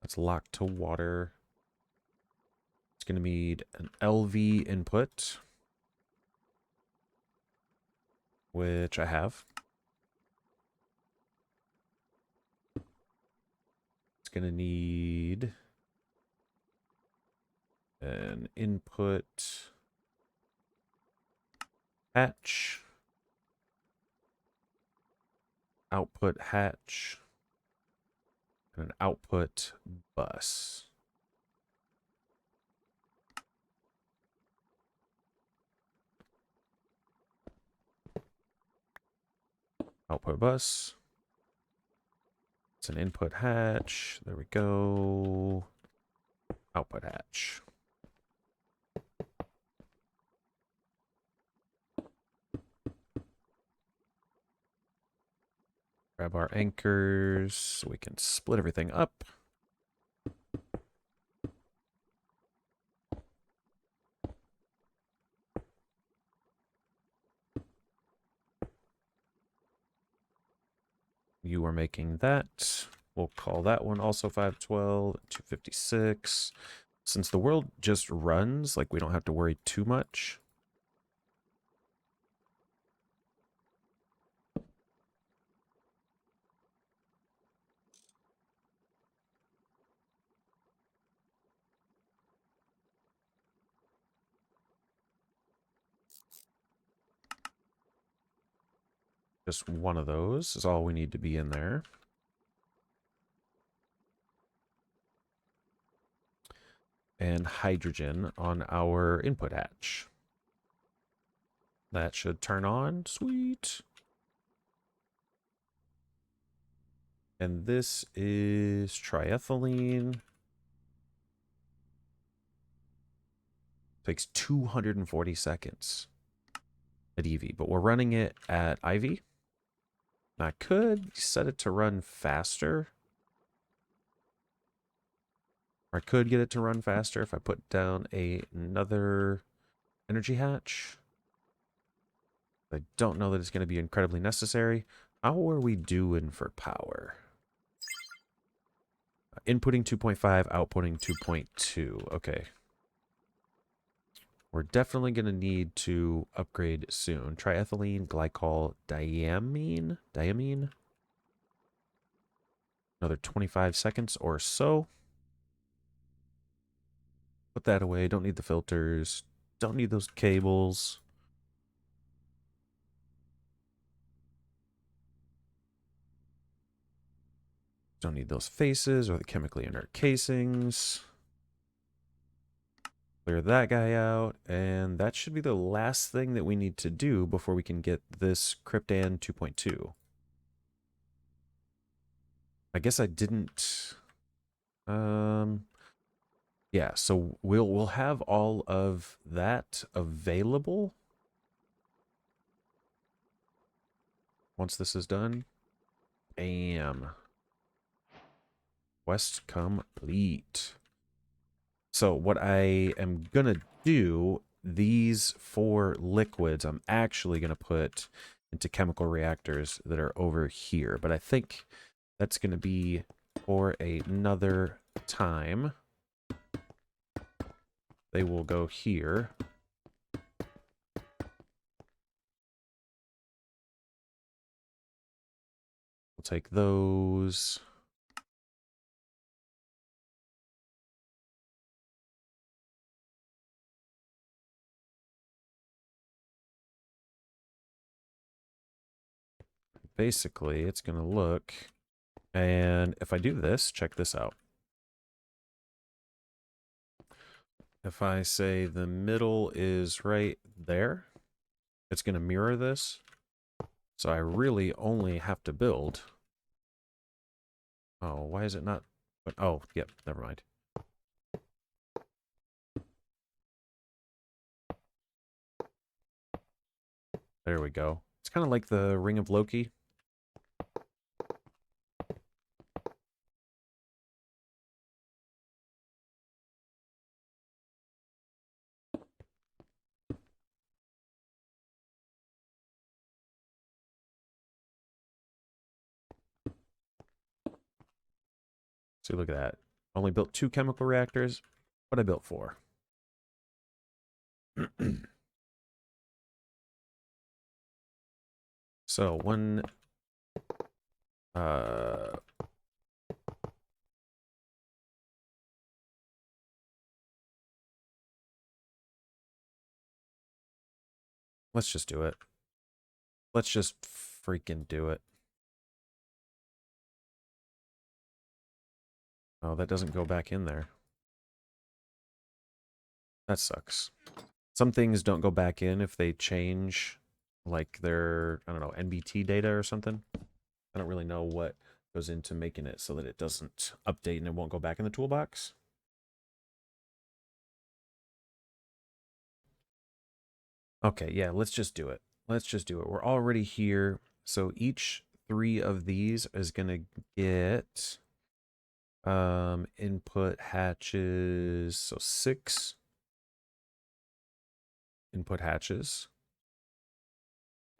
That's locked to water. It's going to need an LV input, which I have. It's going to need an input hatch, output hatch, and an output bus. Output bus. It's an input hatch. There we go. Output hatch. Grab our anchors so we can split everything up. You are making that. We'll call that one also 512, 256. Since the world just runs, like we don't have to worry too much. Just one of those is all we need to be in there. And hydrogen on our input hatch. That should turn on. Sweet. And this is triethylene. Takes 240 seconds at EV, but we're running it at IV. I could set it to run faster. Or I could get it to run faster if I put down another energy hatch. I don't know that it's going to be incredibly necessary. How are we doing for power? Inputting 2.5, outputting 2.2. Okay. We're definitely going to need to upgrade soon. Triethylene glycol diamine. Diamine? Another 25 seconds or so. Put that away. Don't need the filters. Don't need those cables. Don't need those faces or the chemically inert casings. Clear that guy out. And that should be the last thing that we need to do before we can get this Cryptand 2.2. I guess I didn't... yeah, so we'll have all of that available once this is done. Bam. Quest complete. So what I am gonna do, these 4 liquids, I'm actually gonna put into chemical reactors that are over here. But I think that's gonna be for another time. They will go here. We'll take those. Basically, it's going to look, and if I do this, check this out. If I say the middle is right there, it's going to mirror this. So I really only have to build. Oh, why is it not? Oh, yep, never mind. There we go. It's kind of like the Ring of Loki. See, look at that. Only built 2 chemical reactors, but I built 4. So one, let's just do it. Let's just freaking do it. Oh, that doesn't go back in there. That sucks. Some things don't go back in if they change, like their, I don't know, NBT data or something. I don't really know what goes into making it so that it doesn't update and it won't go back in the toolbox. Okay, yeah, let's just do it. Let's just do it. We're already here. So each 3 of these is going to get input hatches. So 6 input hatches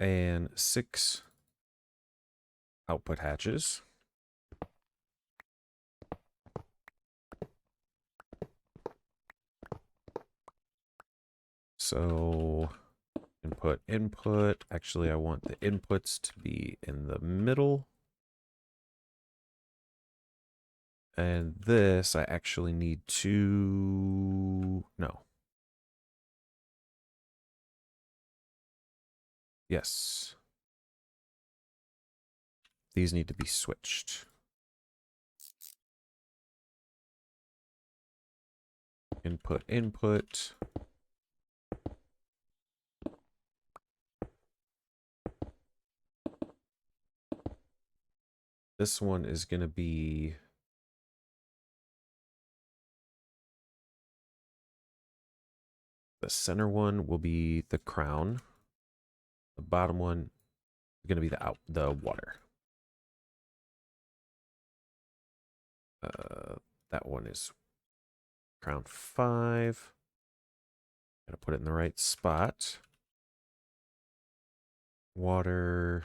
and 6 output hatches. So input. Actually, I want the inputs to be in the middle. And this, I actually need to... No. Yes. These need to be switched. Input. This one is going to be... The center one will be the crown. The bottom one is going to be the water. That one is crown 5. Gotta put it in the right spot. Water,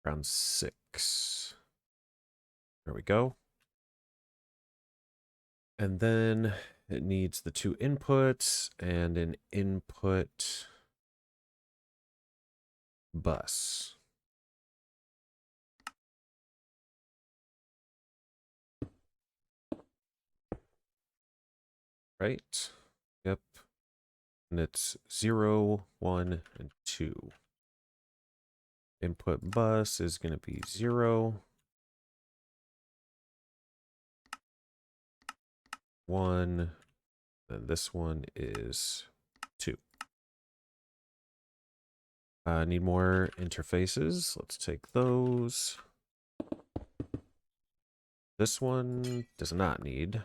crown 6. There we go. And then it needs the 2 inputs and an input bus. right? Yep. And it's 0, 1, and 2. Input bus is going to be 0, 1, and this one is 2. Need more interfaces. Let's take those. This one does not need.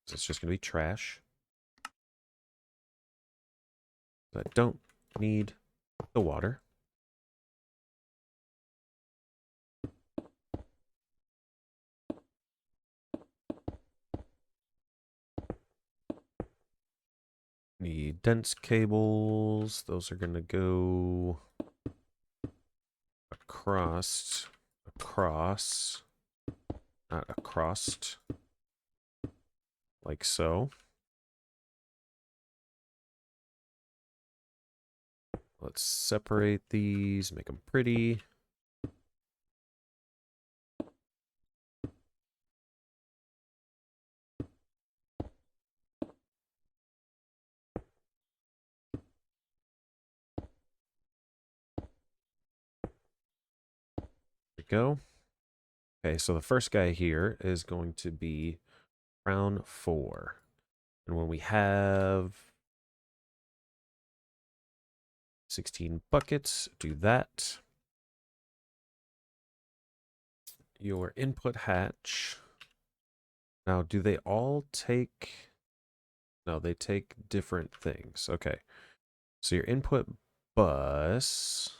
So it's just going to be trash. I don't need the water. Need dense cables. Those are going to go across, not across, like so. Let's separate these, make them pretty. There we go. Okay, so the first guy here is going to be round 4. And when we have 16 buckets, do that. Your input hatch. Now, do they all take... No, they take different things. Okay. So your input bus...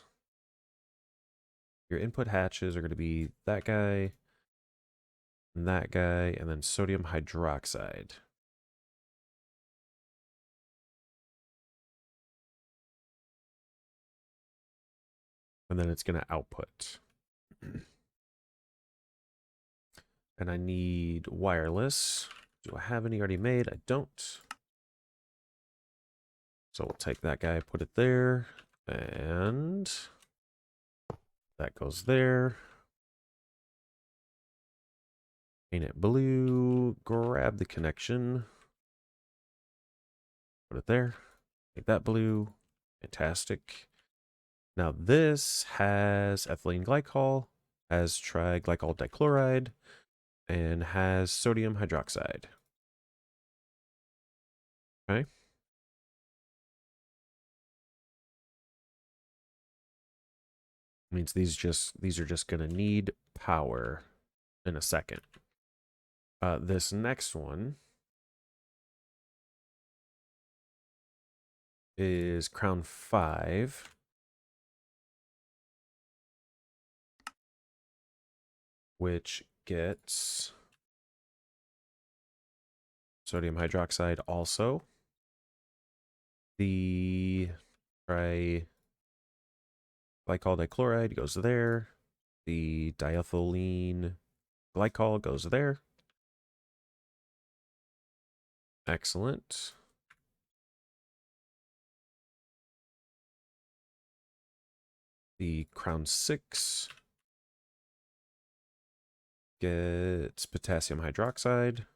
Your input hatches are going to be that guy, and then sodium hydroxide. And then it's going to output. And I need wireless. Do I have any already made? I don't. So we'll take that guy, put it there, and that goes there. Paint it blue, grab the connection, put it there, make that blue, fantastic. Now this has ethylene glycol, has triglycol dichloride, and has sodium hydroxide. Okay. Means these are just gonna need power in a second. This next one is Crown 5. Which gets sodium hydroxide also. The triglycol dichloride goes there. The diethylene glycol goes there. Excellent. The Crown 6 gets potassium hydroxide,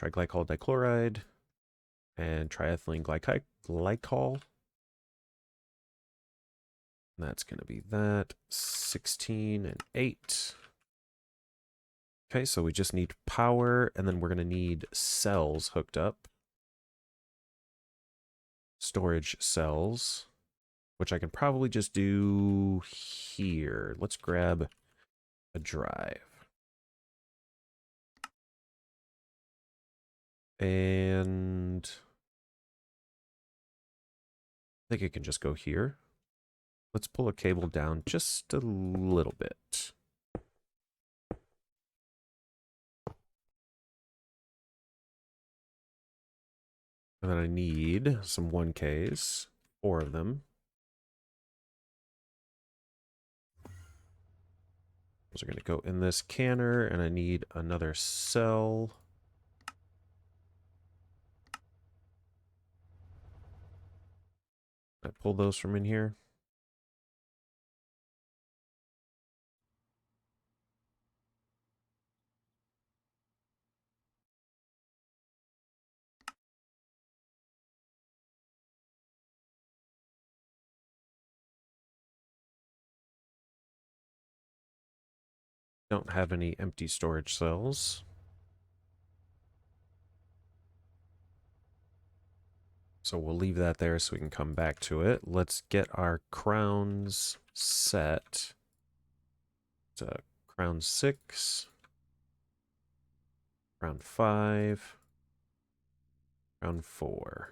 triglycol dichloride, and triethylene glycol. And that's going to be that. 16 and 8. Okay, so we just need power, and then we're going to need cells hooked up. Storage cells, which I can probably just do here. Let's grab a drive. And I think it can just go here. Let's pull a cable down just a little bit. And then I need some 1Ks, 4 of them. Those are going to go in this canner, and I need another cell. I pull those from in here. Don't have any empty storage cells. So we'll leave that there so we can come back to it. Let's get our crowns set. It's crown 6, crown 5, crown 4.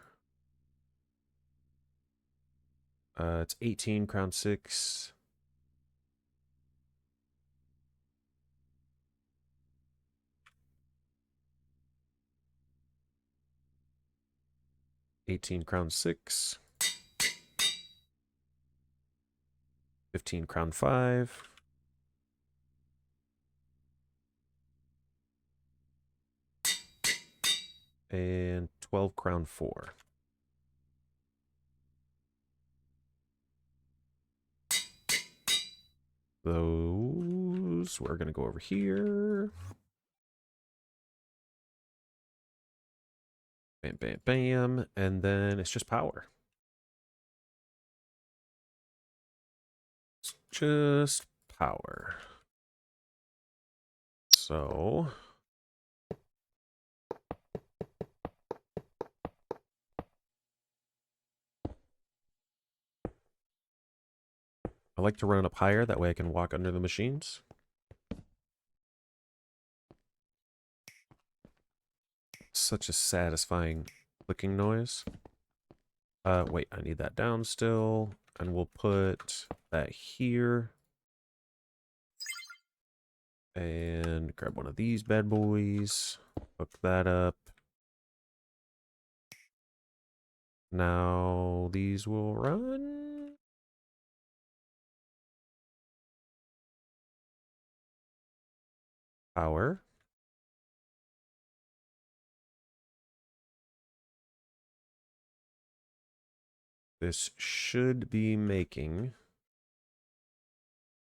It's 18, crown 6. Crown 6, 15 crown 5, and 12 crown 4. Those we're gonna go over here. Bam, bam, bam, and then it's just power. It's just power. So I like to run it up higher, that way I can walk under the machines. Such a satisfying clicking noise. Wait, I need that down still, and we'll put that here. And grab one of these bad boys, hook that up. Now these will run. Power. This should be making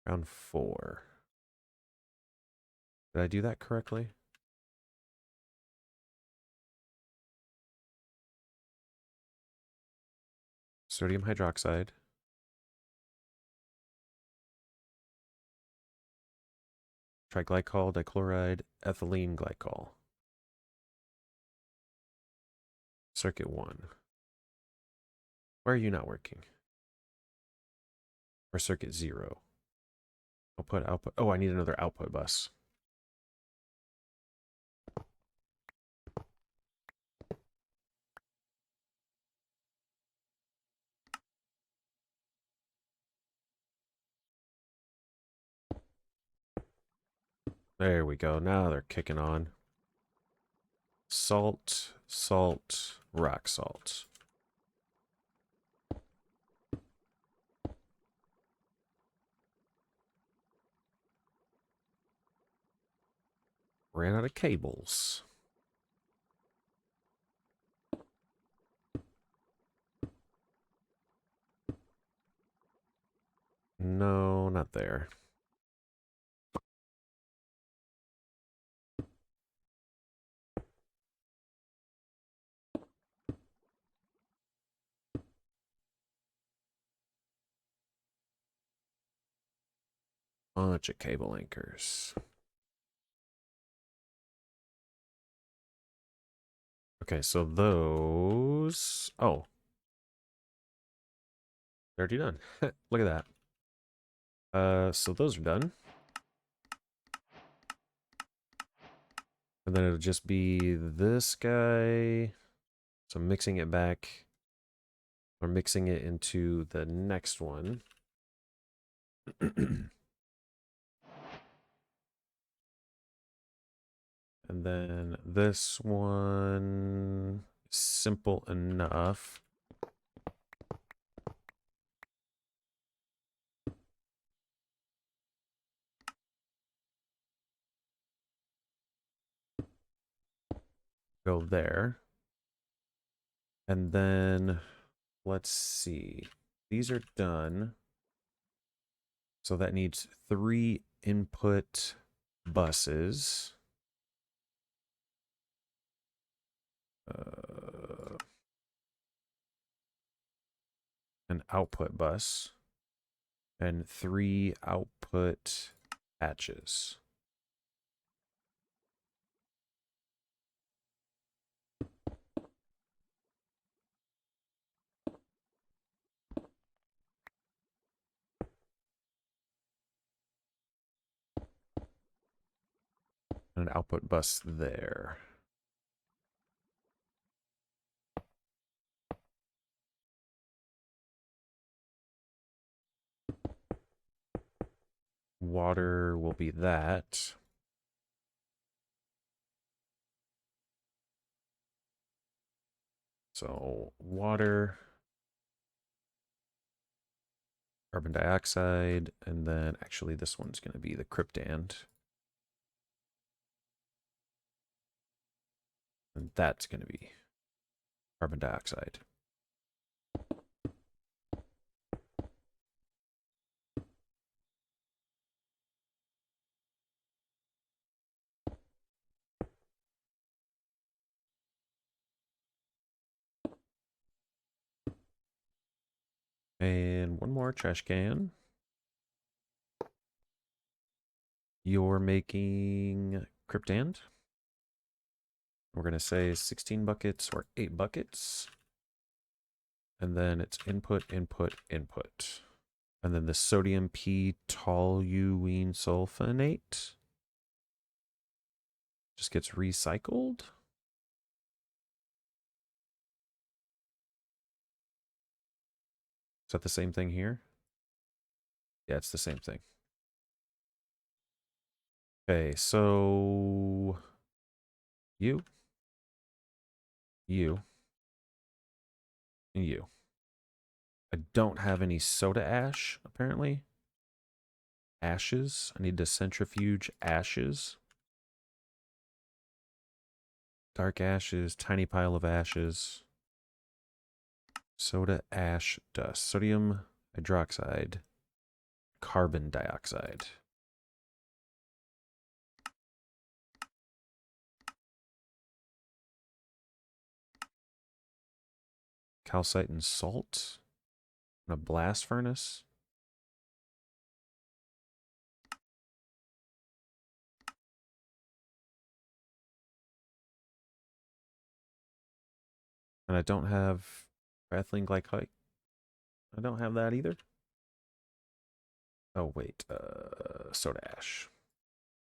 round 4. Did I do that correctly? Sodium hydroxide. Triglycol, dichloride, ethylene glycol. Circuit 1. Why are you not working? Or circuit 0. Output, output. Oh, I need another output bus. There we go. Now they're kicking on. Salt, salt, rock salt. Ran out of cables. No, not there. Bunch of cable anchors. Okay, so those... Oh. They're already done. Look at that. So those are done. And then it'll just be this guy. So mixing it back. Or mixing it into the next one. And then this one, simple enough. Go there. And then, let's see. These are done. So that needs 3 input buses. An output bus. And 3 output patches. and an output bus there. Water will be that. So water, carbon dioxide, and then actually this one's going to be the Cryptand. And that's going to be carbon dioxide. And one more trash can. You're making Cryptand. We're going to say 16 buckets or 8 buckets. And then it's input, input, input. And then the sodium p toluene sulfonate just gets recycled. Is that the same thing here? Yeah, it's the same thing. Okay, so you, and you. I don't have any soda ash, apparently. Ashes. I need to centrifuge ashes. Dark ashes, tiny pile of ashes. Soda ash dust. Sodium hydroxide. Carbon dioxide. Calcite and salt. In a blast furnace. And I don't have ethylene glycol. I don't have that either. Oh, wait. Soda ash.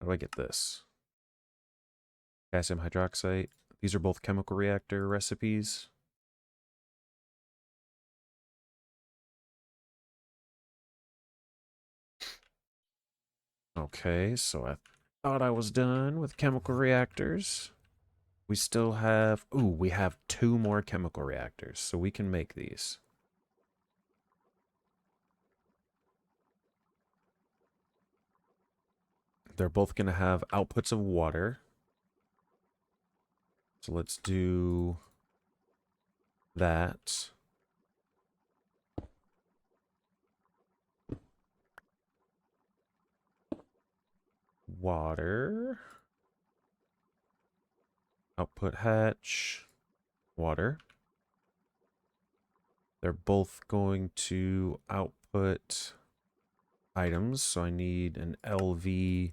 How do I get this? Potassium hydroxide. These are both chemical reactor recipes. Okay, so I thought I was done with chemical reactors. We still have... Ooh, we have 2 more chemical reactors, so we can make these. They're both going to have outputs of water. So let's do that. Water. Output hatch. Water. They're both going to output items, so I need an LV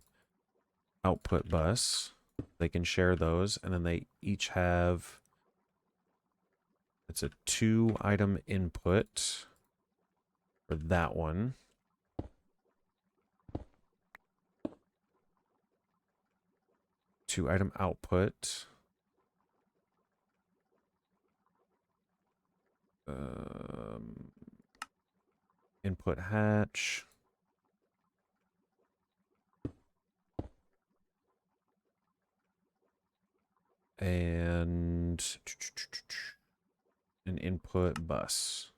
output bus. They can share those, and then they each have... It's a 2-item input for that one. 2-item output. Input hatch. And an input bus.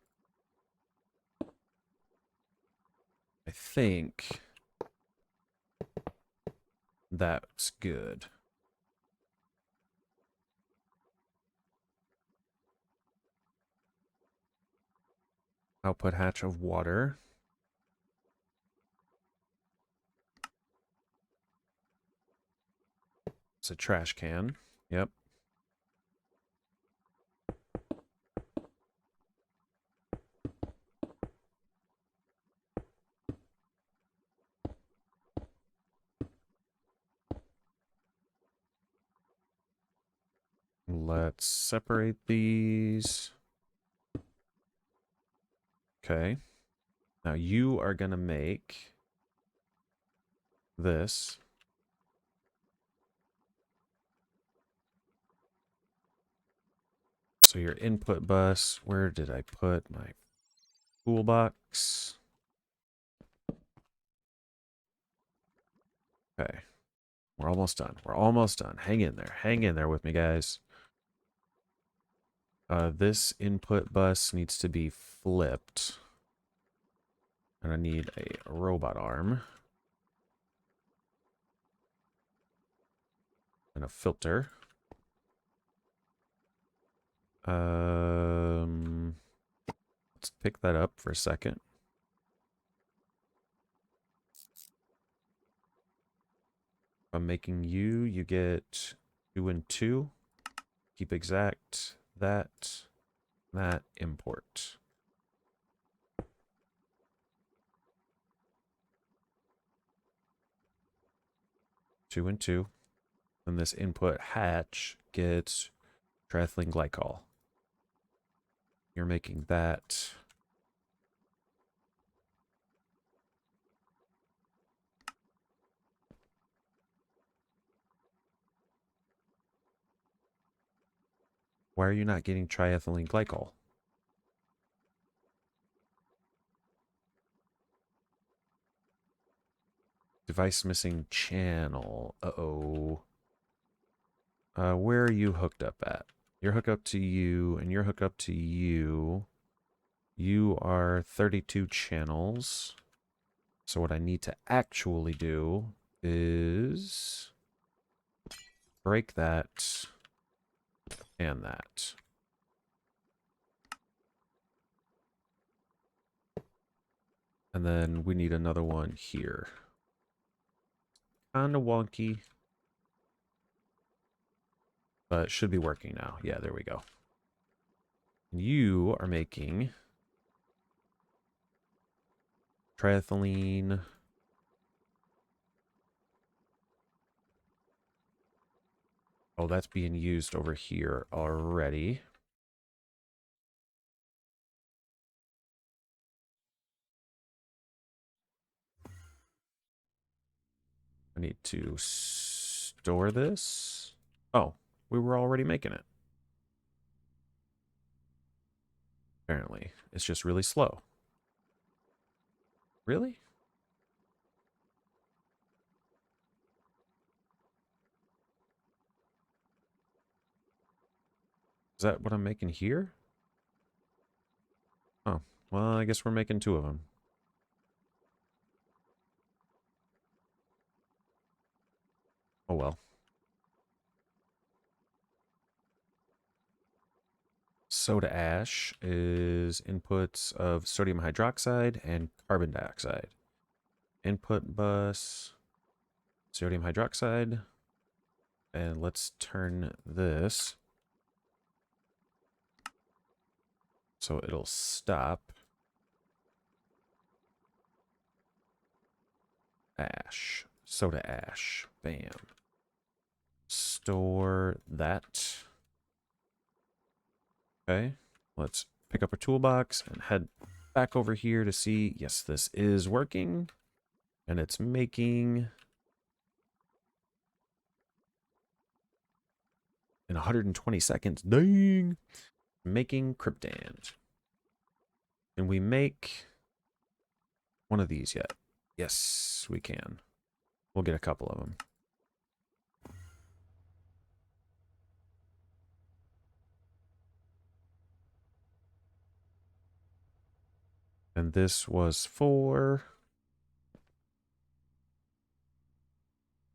I think that's good. Output hatch of water. It's a trash can. Yep. Let's separate these. Okay. Now you are going to make this. So your input bus, where did I put my toolbox? Okay. We're almost done. We're almost done. Hang in there. Hang in there with me, guys. This input bus needs to be flipped. And I need a robot arm. And a filter. Let's pick that up for a second. If I'm making you, you get 2 and 2. Keep exact. That import. Two and 2. And this input hatch gets triethylene glycol. You're making that. Why are you not getting triethylene glycol? Device missing channel. Uh-oh. Where are you hooked up at? You're hooked up to you, and you're hooked up to you. You are 32 channels. So what I need to actually do is break that and that. And then we need another one here. Kind of wonky. But it should be working now. Yeah, there we go. You are making triethylene. Oh, that's being used over here already. I need to store this. Oh, we were already making it. Apparently. It's just really slow. Really? Is that what I'm making here? Oh, well, I guess we're making 2 of them. Oh well. Soda ash is inputs of sodium hydroxide and carbon dioxide. Input bus, sodium hydroxide. And let's turn this so it'll stop. Ash, soda ash, bam. Store that. Okay, let's pick up our toolbox and head back over here to see, yes, this is working. And it's making, in 120 seconds, dang, making Cryptand. Can we make one of these yet? Yes, we can. We'll get a couple of them. And this was for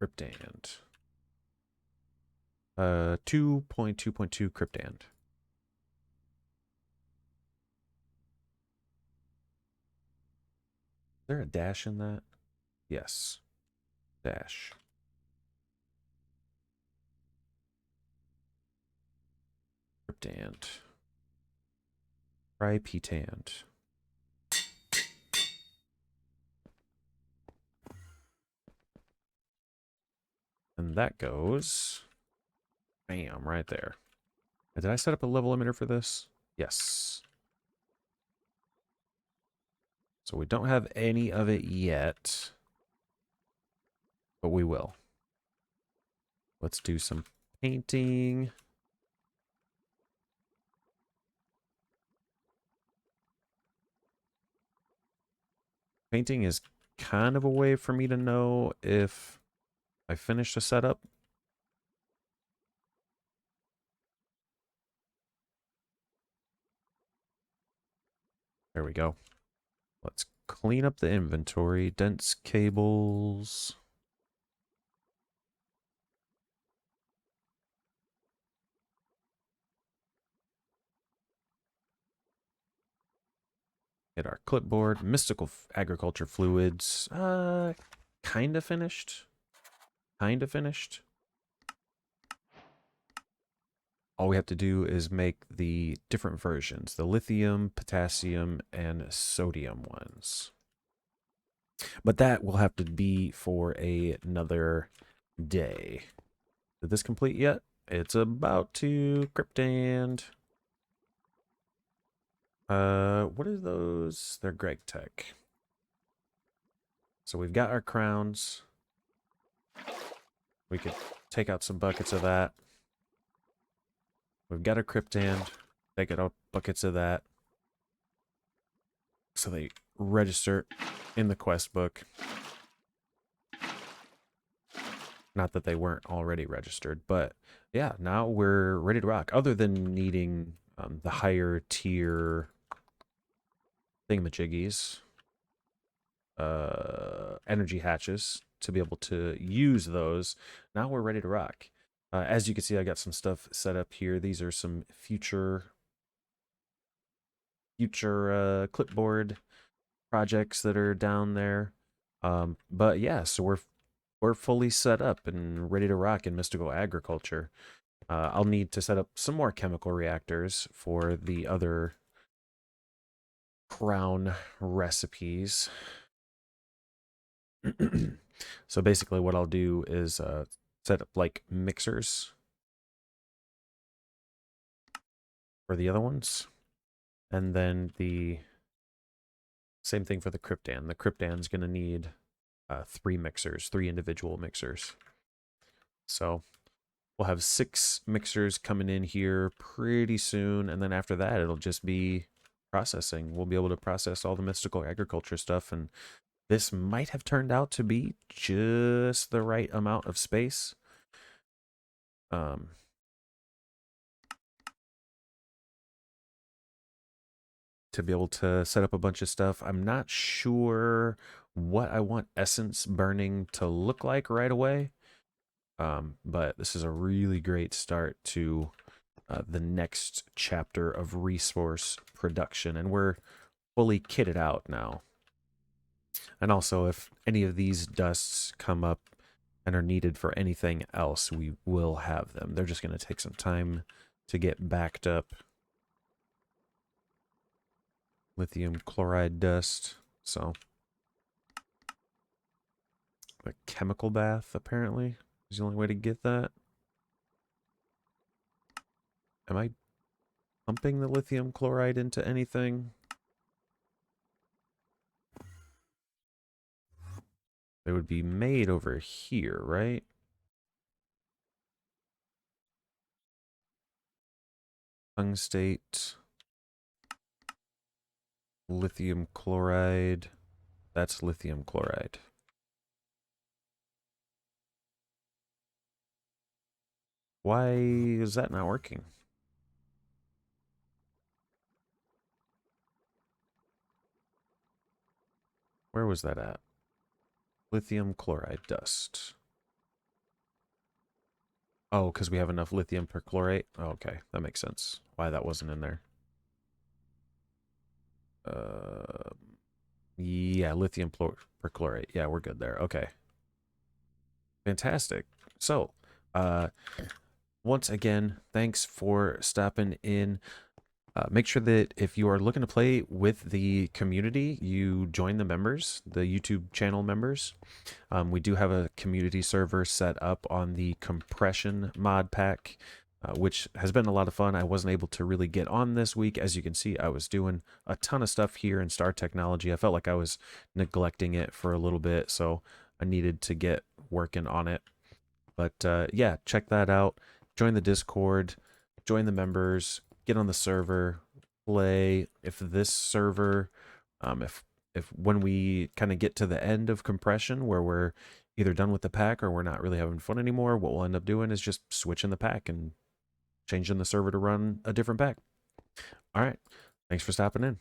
Cryptand. 2.2.2 Cryptand. Is there a dash in that? Yes. Dash. Cryptand. Try P-tand. And that goes, bam, right there. Did I set up a level limiter for this? Yes. So we don't have any of it yet, but we will. Let's do some painting. Painting is kind of a way for me to know if I finished a setup. There we go. Let's clean up the inventory. Dense cables. Hit our clipboard. Mystical agriculture fluids. Kind of finished. Kind of finished. All we have to do is make the different versions. The lithium, potassium, and sodium ones. But that will have to be for another day. Did this complete yet? It's about to. Cryptand. What are those? They're GregTech. So we've got our crowns. We could take out some buckets of that. We've got our Cryptand. Take out buckets of that. So they register in the quest book. Not that they weren't already registered, but yeah, now we're ready to rock. Other than needing the higher tier thingamajiggies, energy hatches to be able to use those. Now we're ready to rock. As you can see, I got some stuff set up here. These are some future clipboard projects that are down there. But yeah, so we're fully set up and ready to rock in mystical agriculture. I'll need to set up some more chemical reactors for the other crown recipes. So basically what I'll do is set up like mixers for the other ones. And then the same thing for the Cryptand. The Cryptand's going to need 3 mixers, 3 individual mixers. So we'll have 6 mixers coming in here pretty soon. And then after that, it'll just be processing. We'll be able to process all the mystical agriculture stuff. And this might have turned out to be just the right amount of space. To be able to set up a bunch of stuff. I'm not sure what I want essence burning to look like right away. But this is a really great start to the next chapter of resource production, and we're fully kitted out now. And also, if any of these dusts come up and are needed for anything else, we will have them. They're just going to take some time to get backed up. Lithium chloride dust, so a chemical bath apparently is the only way to get that. Am I pumping the lithium chloride into anything? They would be made over here, right? Tungstate, lithium chloride. That's lithium chloride. Why is that not working? Where was that at? Lithium chloride dust. Oh, because we have enough lithium perchlorate? Oh, okay, that makes sense. Why that wasn't in there. Yeah, lithium perchlorate. Yeah, we're good there. Okay. Fantastic. So, once again, thanks for stopping in. Make sure that if you are looking to play with the community, you join the members, the YouTube channel members. We do have a community server set up on the compression mod pack, which has been a lot of fun. I wasn't able to really get on this week. As you can see, I was doing a ton of stuff here in Star Technology. I felt like I was neglecting it for a little bit, so I needed to get working on it. But yeah, check that out. Join the Discord, join the members, get on the server, play. If this server, if if when we kind of get to the end of compression where we're either done with the pack or we're not really having fun anymore, what we'll end up doing is just switching the pack and changing the server to run a different pack. All right. Thanks for stopping in.